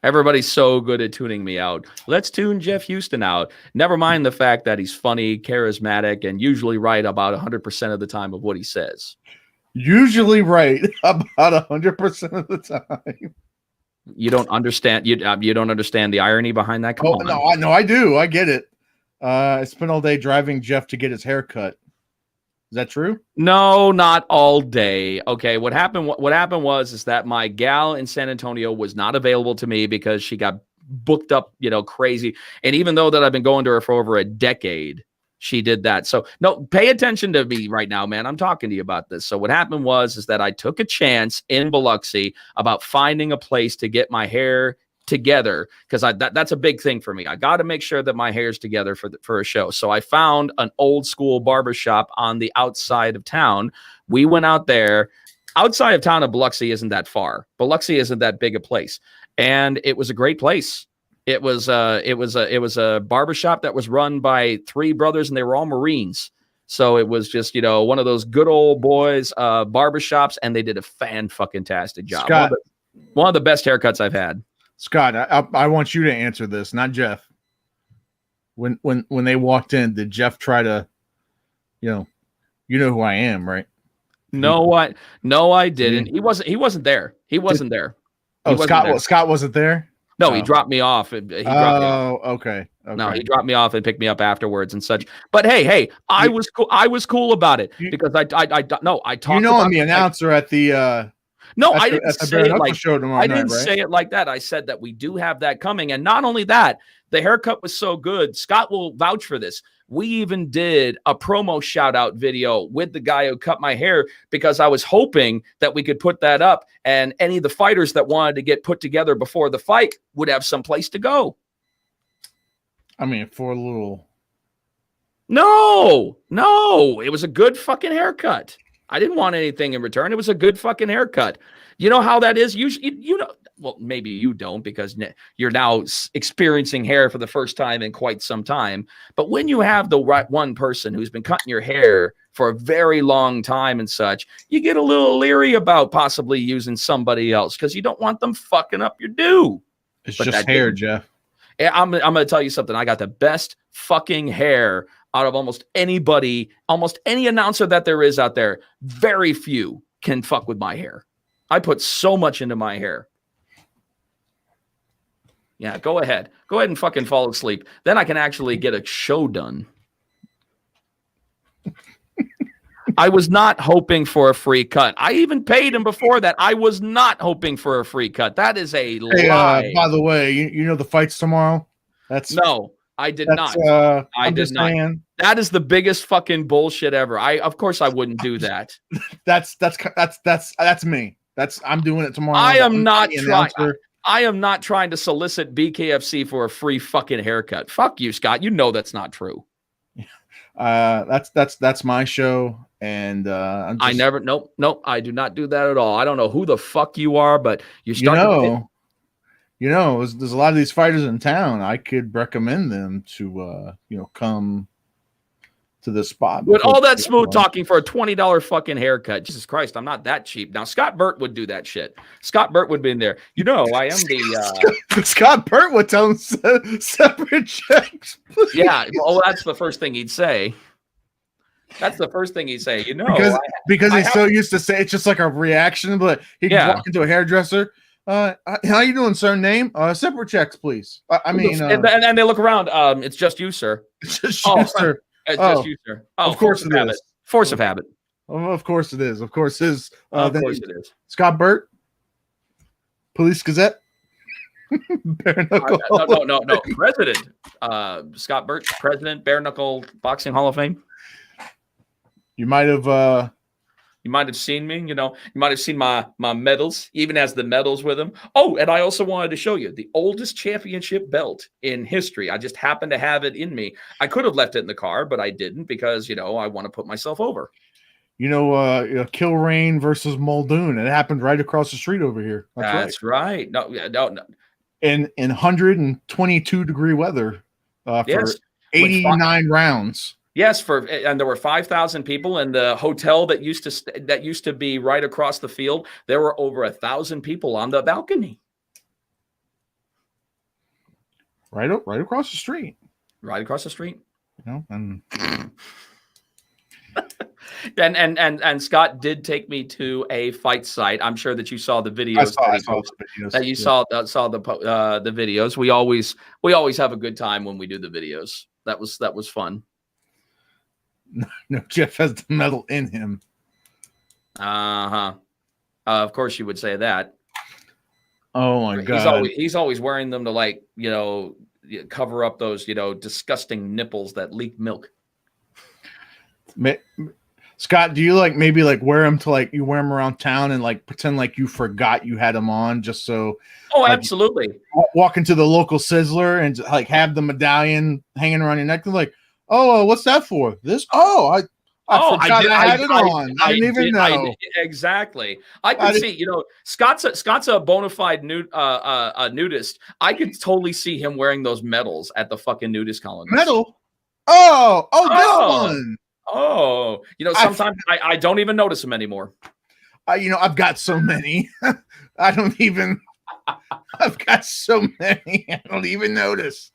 Everybody's so good at tuning me out. Let's tune Jeff Houston out. Never mind the fact that he's funny, charismatic, and usually right about 100% of the time of what he says. Usually right about 100% of the time. You don't understand. You don't understand the irony behind that. Come on. No, I do. I get it. I spent all day driving Jeff to get his hair cut. Is that true? No, not all day. Okay, what happened was that my gal in San Antonio was not available to me because she got booked up, crazy. And even though that I've been going to her for over a decade, She did that. So no, pay attention to me right now, man. I'm talking to you about this. So what happened is that I took a chance in Biloxi about finding a place to get my hair together, because that's a big thing for me. I got to make sure that my hair's together for a show. So I found an old school barbershop on the outside of town. We went out there. Outside of town of Biloxi isn't that far. Biloxi isn't that big a place, and it was a great place. It was a barbershop that was run by three brothers, and they were all Marines. So it was just, one of those good old boys barbershops, and they did a fan-fucking-tastic job. Scott, one of the best haircuts I've had. Scott, I want you to answer this, not Jeff. When they walked in, did Jeff try to, you know who I am, right? No, I didn't. He wasn't there. He wasn't there. Scott wasn't there? No, he dropped me off. Okay. No, he dropped me off and picked me up afterwards and such. But hey, I was cool. I was cool about it because I talked. I'm the announcer at the. No, I didn't say it like show tomorrow I didn't night, right? say it like that. I said that we do have that coming, and not only that, the haircut was so good. Scott will vouch for this. We even did a promo shout out video with the guy who cut my hair, because I was hoping that we could put that up, and any of the fighters that wanted to get put together before the fight would have some place to go. I mean, for a little. No, it was a good fucking haircut. I didn't want anything in return. It was a good fucking haircut. You know how that is? Well, maybe you don't, because you're now experiencing hair for the first time in quite some time. But when you have the right one person who's been cutting your hair for a very long time and such, you get a little leery about possibly using somebody else, because you don't want them fucking up your due. It's just hair, Jeff. I'm going to tell you something. I got the best fucking hair out of almost anybody, almost any announcer that there is out there. Very few can fuck with my hair. I put so much into my hair. Yeah, go ahead. Go ahead and fucking fall asleep. Then I can actually get a show done. I was not hoping for a free cut. I even paid him before that. I was not hoping for a free cut. That is a lie. By the way, you know the fight's tomorrow? No, I did not. I did not. Saying. That is the biggest fucking bullshit ever. Of course I wouldn't do that. That's me. I'm doing it tomorrow. I am not trying to solicit BKFC for a free fucking haircut. Fuck you, Scott. You know that's not true. That's my show, and nope, I do not do that at all. I don't know who the fuck you are, but there's a lot of these fighters in town. I could recommend them to come to this spot. With all that smooth talking for a $20 fucking haircut. Jesus Christ, I'm not that cheap. Now, Scott Burt would do that shit. Scott Burt would be in there. I am the... Scott Burt would tell him separate checks. Please. Yeah, well, that's the first thing he'd say. Because he's so used to say it's just like a reaction, but he can walk into a hairdresser. How you doing, sir? Name? Separate checks, please. And they look around. It's just you, sir. It's just you, sir. It's just you, sir. Oh, of course it is. Force of habit. Of course it is. Of course it is. Of course it is. Scott Burt, Police Gazette. Bare knuckle. No. President. Scott Burt, president, Bare Knuckle Boxing Hall of Fame. You might have seen me, you might have seen my medals, even has the medals with them. Oh, and I also wanted to show you the oldest championship belt in history. I just happened to have it in me. I could have left it in the car, but I didn't, because, I want to put myself over. Kilrain versus Muldoon. It happened right across the street over here. That's right. No. In 122-degree weather for 89 rounds. Yes, and there were 5,000 people, and the hotel that used to be right across the field, there were over 1,000 people on the balcony. Right across the street. Right across the street. And and Scott did take me to a fight site. I'm sure that you saw the videos. Saw the videos. We always have a good time when we do the videos. That was fun. No, Jeff has the medal in him. Of course you would say that. Oh my God. He's always wearing them to cover up those, disgusting nipples that leak milk. Scott, do you like maybe like wear them to like you wear them around town and like pretend like you forgot you had them on just so? Oh, like, absolutely. Walk into the local Sizzler and like have the medallion hanging around your neck. They're like, oh, what's that for? This? Oh, I forgot I had it on. I didn't even know. Exactly. I could see, you know, Scott's a bona fide nudist. I could totally see him wearing those medals at the fucking nudist colony. Medal? Oh, this one. Oh, you know, sometimes I don't even notice them anymore. You know, I've got so many. I've got so many. I don't even notice.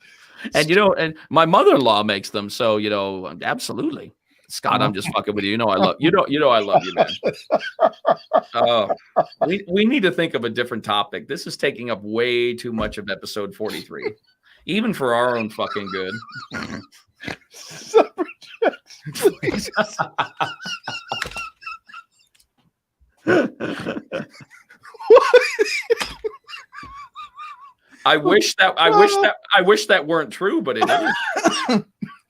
And, you know, and my mother-in-law makes them. So, you know, absolutely. Scott, I'm just fucking with you. You know, I love I love you, man. We need to think of a different topic. This is taking up way too much of episode 43, even for our own fucking good. I wish that weren't true, but it is.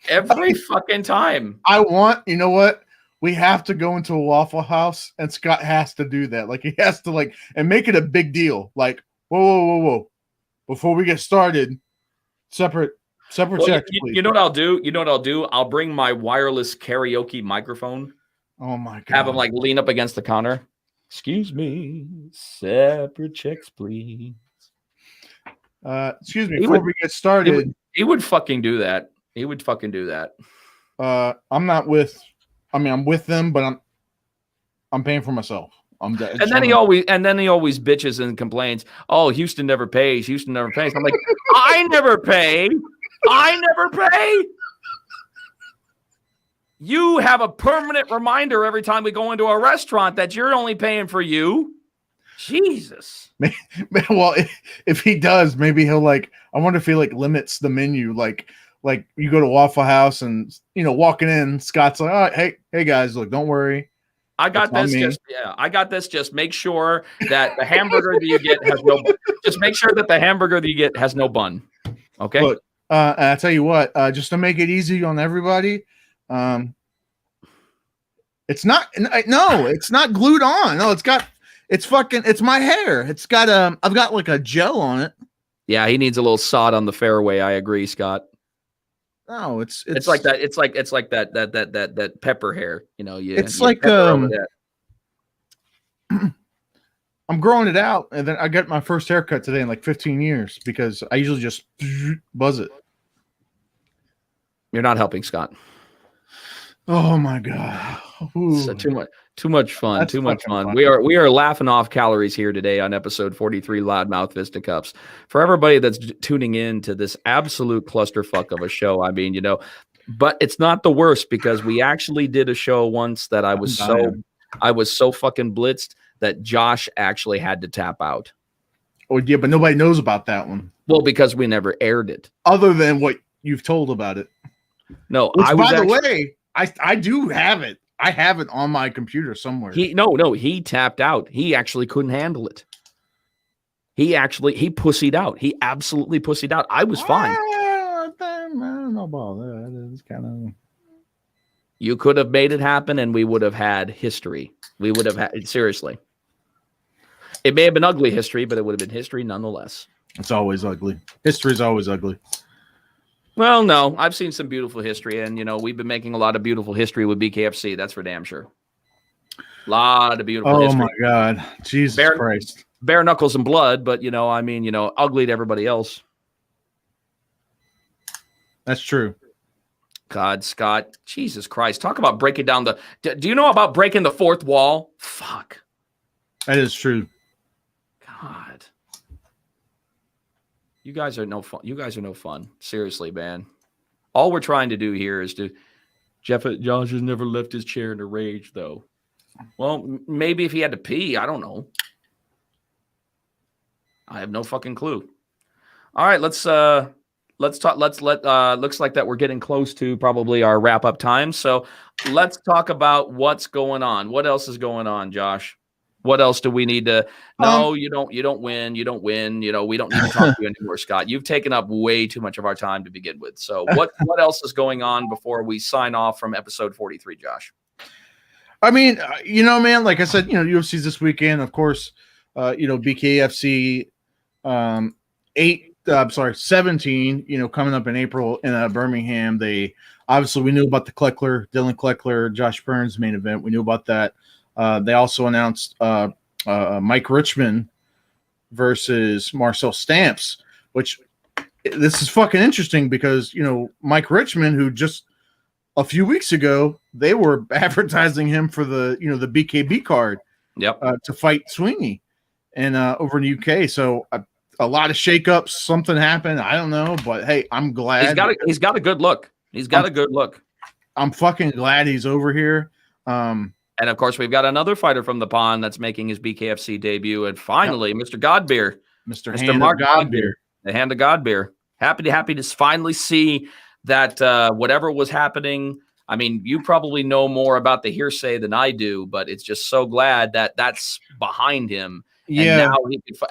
Every fucking time. You know what? We have to go into a Waffle House, and Scott has to do that. Like, he has to like and make it a big deal. Like, whoa. Before we get started, separate checks, please. You know what I'll do? I'll bring my wireless karaoke microphone. Oh my God. Have him like lean up against the counter. Excuse me, separate checks, please. Excuse me, before we get started. He would fucking do that. He would fucking do that. I'm with them, but I'm paying for myself. And then he always bitches and complains. Oh, Houston never pays. I'm like, I never pay. You have a permanent reminder every time we go into a restaurant that you're only paying for you. Jesus. Well, if he does, maybe he'll like. I wonder if he like limits the menu. Like you go to Waffle House and, you know, walking in, Scott's like, oh, hey guys, look, don't worry. I got this. I got this. Just make sure that the hamburger that you get has no. Just make sure that the hamburger that you get has no bun. Okay. Look, I tell you what. Just to make it easy on everybody, it's not. No, it's not glued on. No, it's my hair. It's got I've got like a gel on it. Yeah, he needs a little sod on the fairway. I agree, Scott. No, it's like that. It's like that pepper hair. You know, it's like I'm growing it out, and then I got my first haircut today in like 15 years because I usually just buzz it. You're not helping, Scott. Oh my God! So too much fun. That's too much fun. We are laughing off calories here today on episode 43, Loudmouth Fisticuffs. For everybody that's tuning in to this absolute clusterfuck of a show, I mean, you know, but it's not the worst because we actually did a show once that I was so fucking blitzed that Josh actually had to tap out. Oh yeah, but nobody knows about that one. Well, because we never aired it. Other than what you've told about it. No, by the way, I do have it. I have it on my computer somewhere. He tapped out. He actually couldn't handle it. He pussied out. He absolutely pussied out. I was fine. I don't know about that. It's kind of. You could have made it happen, and we would have had history. We would have had seriously. It may have been ugly history, but it would have been history nonetheless. It's always ugly. History is always ugly. Well, no, I've seen some beautiful history, and, you know, we've been making a lot of beautiful history with BKFC. That's for damn sure. A lot of beautiful history. Oh, my God. Jesus Christ. Bare knuckles and blood, but, you know, I mean, you know, ugly to everybody else. That's true. God, Scott, Jesus Christ. Talk about breaking down the... Do you know about breaking the fourth wall? Fuck. That is true. God. You guys are no fun. You guys are no fun. Seriously, man. All we're trying to do here is to... Josh has never left his chair in a rage, though. Well, maybe if he had to pee, I don't know. I have no fucking clue. All right, let's talk. Looks like that we're getting close to probably our wrap up time. So let's talk about what's going on. What else is going on, Josh? What else do we need to? No, you don't win. You don't win. We don't need to talk to you anymore, Scott. You've taken up way too much of our time to begin with. So what else is going on before we sign off from episode 43, Josh? I mean, man, like I said, UFC's this weekend, of course. BKFC 17. Coming up in April in Birmingham. We knew about the Dylan Kleckler, Josh Burns main event. We knew about that. They also announced Mike Richmond versus Marcel Stamps, which this is fucking interesting because, Mike Richmond, who just a few weeks ago, they were advertising him for the BKB card to fight Sweeney and over in the UK. So a lot of shakeups, something happened. I don't know, but hey, I'm glad. He's got a good look. A good look. I'm fucking glad he's over here. And of course, we've got another fighter from the pond that's making his BKFC debut. And finally, Mr. Godbeer, Mr. Mark Godbeer, the Hand of Godbeer. Happy to finally see that whatever was happening. I mean, you probably know more about the hearsay than I do, but it's just so glad that that's behind him. Yeah.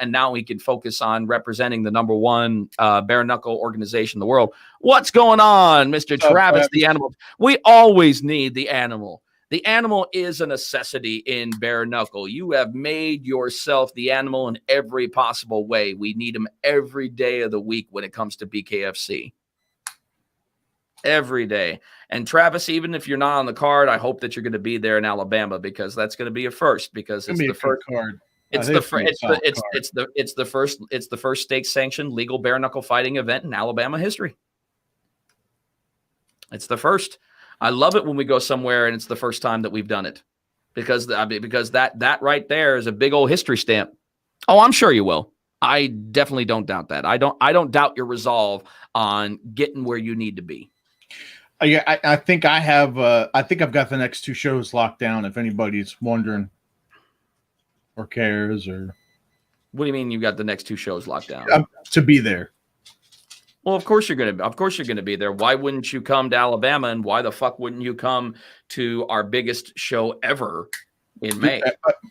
And now he can focus on representing the number one bare knuckle organization in the world. What's going on, Mr. Travis the Animal? We always need the animal. The animal is a necessity in bare knuckle. You have made yourself the animal in every possible way. We need him every day of the week when it comes to BKFC. Every day. And Travis, even if you're not on the card, I hope that you're going to be there in Alabama because that's going to be a first because it's the first card. It's the first state sanctioned legal bare knuckle fighting event in Alabama history. It's the first. I love it when we go somewhere and it's the first time that we've done it because that right there is a big old history stamp. Oh, I'm sure you will. I definitely don't doubt that. I don't doubt your resolve on getting where you need to be. Yeah, I think I have. I think I've got the next two shows locked down. If anybody's wondering or cares, or what do you mean you got the next two shows locked down? To be there. Well, of course you're gonna be there. Why wouldn't you come to Alabama? And why the fuck wouldn't you come to our biggest show ever in May?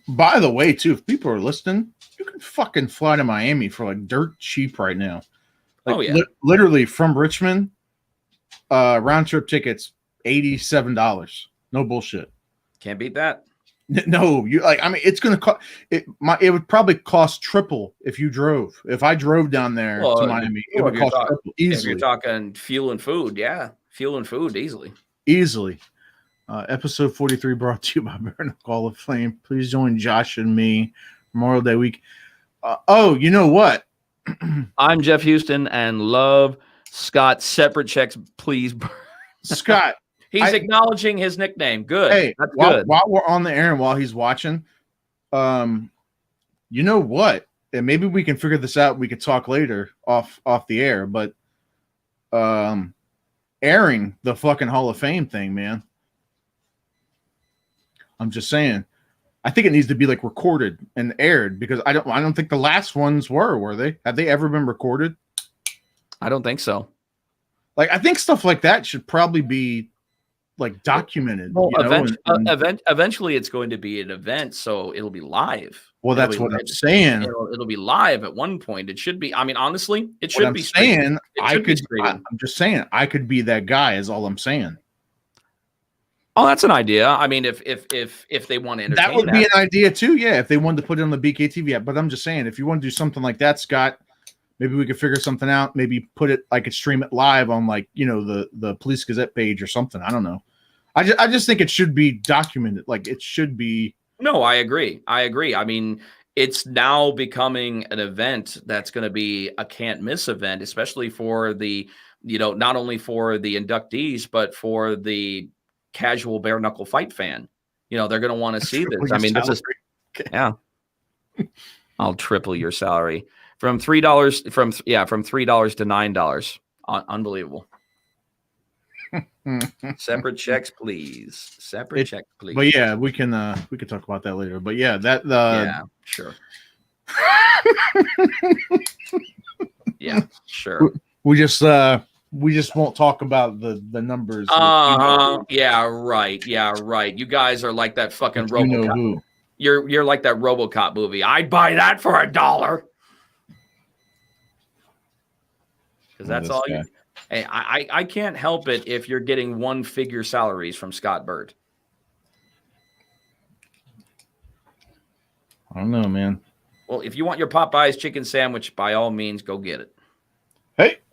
By the way, too, if people are listening, you can fucking fly to Miami for like dirt cheap right now. Literally from Richmond, round trip tickets $87. No bullshit. Can't beat that. No, it's going to cost it. It would probably cost triple if you drove. If I drove down there to Miami, it would cost triple easily. If you're talking fuel and food, fuel and food easily. Episode 43 brought to you by Bare Knuckle Hall of Fame. Please join Josh and me Memorial Day week. You know what? I'm Jeff Houston and love Scott. Separate checks, please. Scott. He's acknowledging his nickname. Good. Hey, that's good. While we're on the air and while he's watching, you know what? And maybe we can figure this out. We could talk later off the air, but airing the fucking Hall of Fame thing, man. I'm just saying. I think it needs to be like recorded and aired because I don't think the last ones were they? Have they ever been recorded? I don't think so. Like I think stuff like that should probably be like documented. Well, eventually it's going to be an event, so it'll be live. Well, that's what I'm saying. It'll be live at one point. It should be. I mean, honestly, it should be. I'm just saying I could be that guy. Is all I'm saying. Oh, that's an idea. I mean, if they want to entertain that would be an idea too. Yeah, if they wanted to put it on the BKTV app. But I'm just saying, if you want to do something like that, Scott, maybe we could figure something out. Maybe put it. I could stream it live on the Police Gazette page or something. I don't know. I just think it should be documented. Like it should be. No, I agree. I mean, it's now becoming an event that's going to be a can't miss event, especially for the, not only for the inductees, but for the casual bare knuckle fight fan. They're going to want to see this. I mean, this is, yeah. I'll triple your salary from $3 from $3 to $9. Unbelievable. Separate checks, please. Check, please. But yeah, we can talk about that later. But yeah, yeah, sure. Yeah, sure. We just won't talk about the numbers. Yeah, right. You guys are like that fucking RoboCop. You're like that RoboCop movie. I'd buy that for $1. Because that's all you. Hey, I can't help it if you're getting one-figure salaries from Scott Bird. I don't know, man. Well, if you want your Popeyes chicken sandwich, by all means, go get it.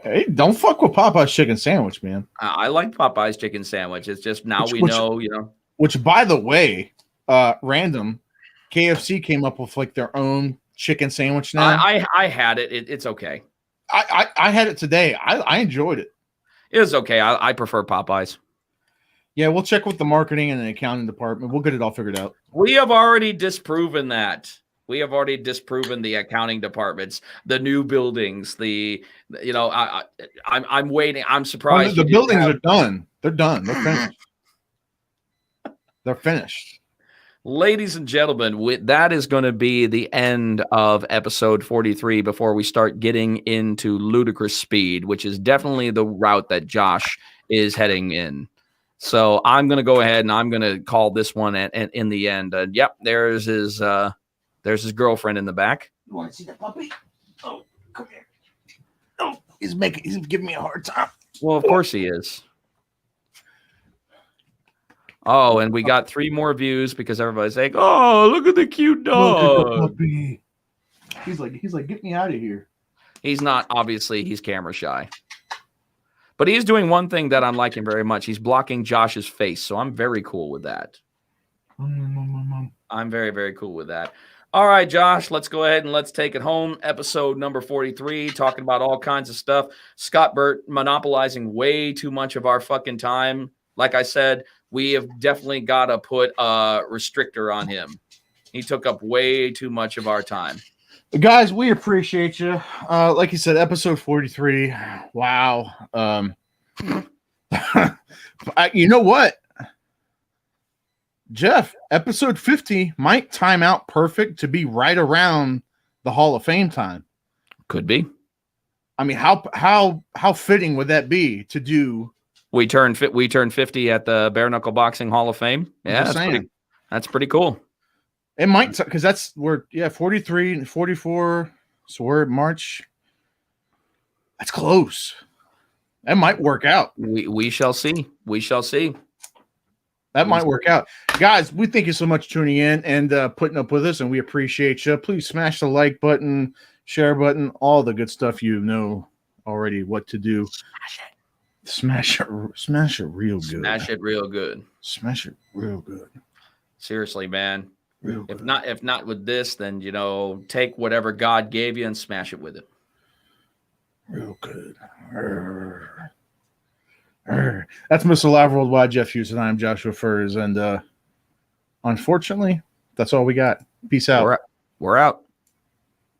Hey, don't fuck with Popeye's chicken sandwich, man. I like Popeyes chicken sandwich. It's just now we know, you know. Which, by the way, random, KFC came up with like their own chicken sandwich now. I had it. It's okay. I had it today. I enjoyed it. It was okay. I prefer Popeyes. Yeah, we'll check with the marketing and the accounting department. We'll get it all figured out. We have already disproven that. We have already disproven the accounting departments, the new buildings, I'm waiting. I'm surprised. The buildings are done. They're done. They're finished. They're finished. Ladies and gentlemen, that is going to be the end of episode 43 before we start getting into ludicrous speed, which is definitely the route that Josh is heading in. So I'm going to go ahead and I'm going to call this one in the end. Yep, there's his girlfriend in the back. You want to see the puppy? Oh, come here. Oh, he's giving me a hard time. Well, of course he is. Oh, and we got 3 more views because everybody's like, "Oh, look at the cute dog." Look at the puppy. He's like, get me out of here. He's not, obviously, he's camera shy. But he's doing one thing that I'm liking very much. He's blocking Josh's face, so I'm very cool with that. I'm very, very cool with that. All right, Josh, let's go ahead and let's take it home. Episode number 43, talking about all kinds of stuff. Scott Burt monopolizing way too much of our fucking time. Like I said, we have definitely got to put a restrictor on him. He took up way too much of our time. Guys, we appreciate you. Like you said, episode 43. Wow. You know what? Jeff, episode 50 might time out perfect to be right around the Hall of Fame time. Could be. I mean, how fitting would that be to do? We turned 50 at the Bare Knuckle Boxing Hall of Fame. Yeah, that's pretty cool. It might, because we're 43 and 44, so we're March. That's close. That might work out. We shall see. We shall see. That might work out. Guys, we thank you so much for tuning in and putting up with us, and we appreciate you. Please smash the like button, share button, all the good stuff you know already what to do. Smash it real good. Smash it real good. Smash it real good. Seriously, man. Real good. If not with this, then take whatever God gave you and smash it with it. Real good. That's Mr. Live Worldwide, Jeff Hughes, and I'm Joshua Furs. And unfortunately, that's all we got. Peace out. We're out.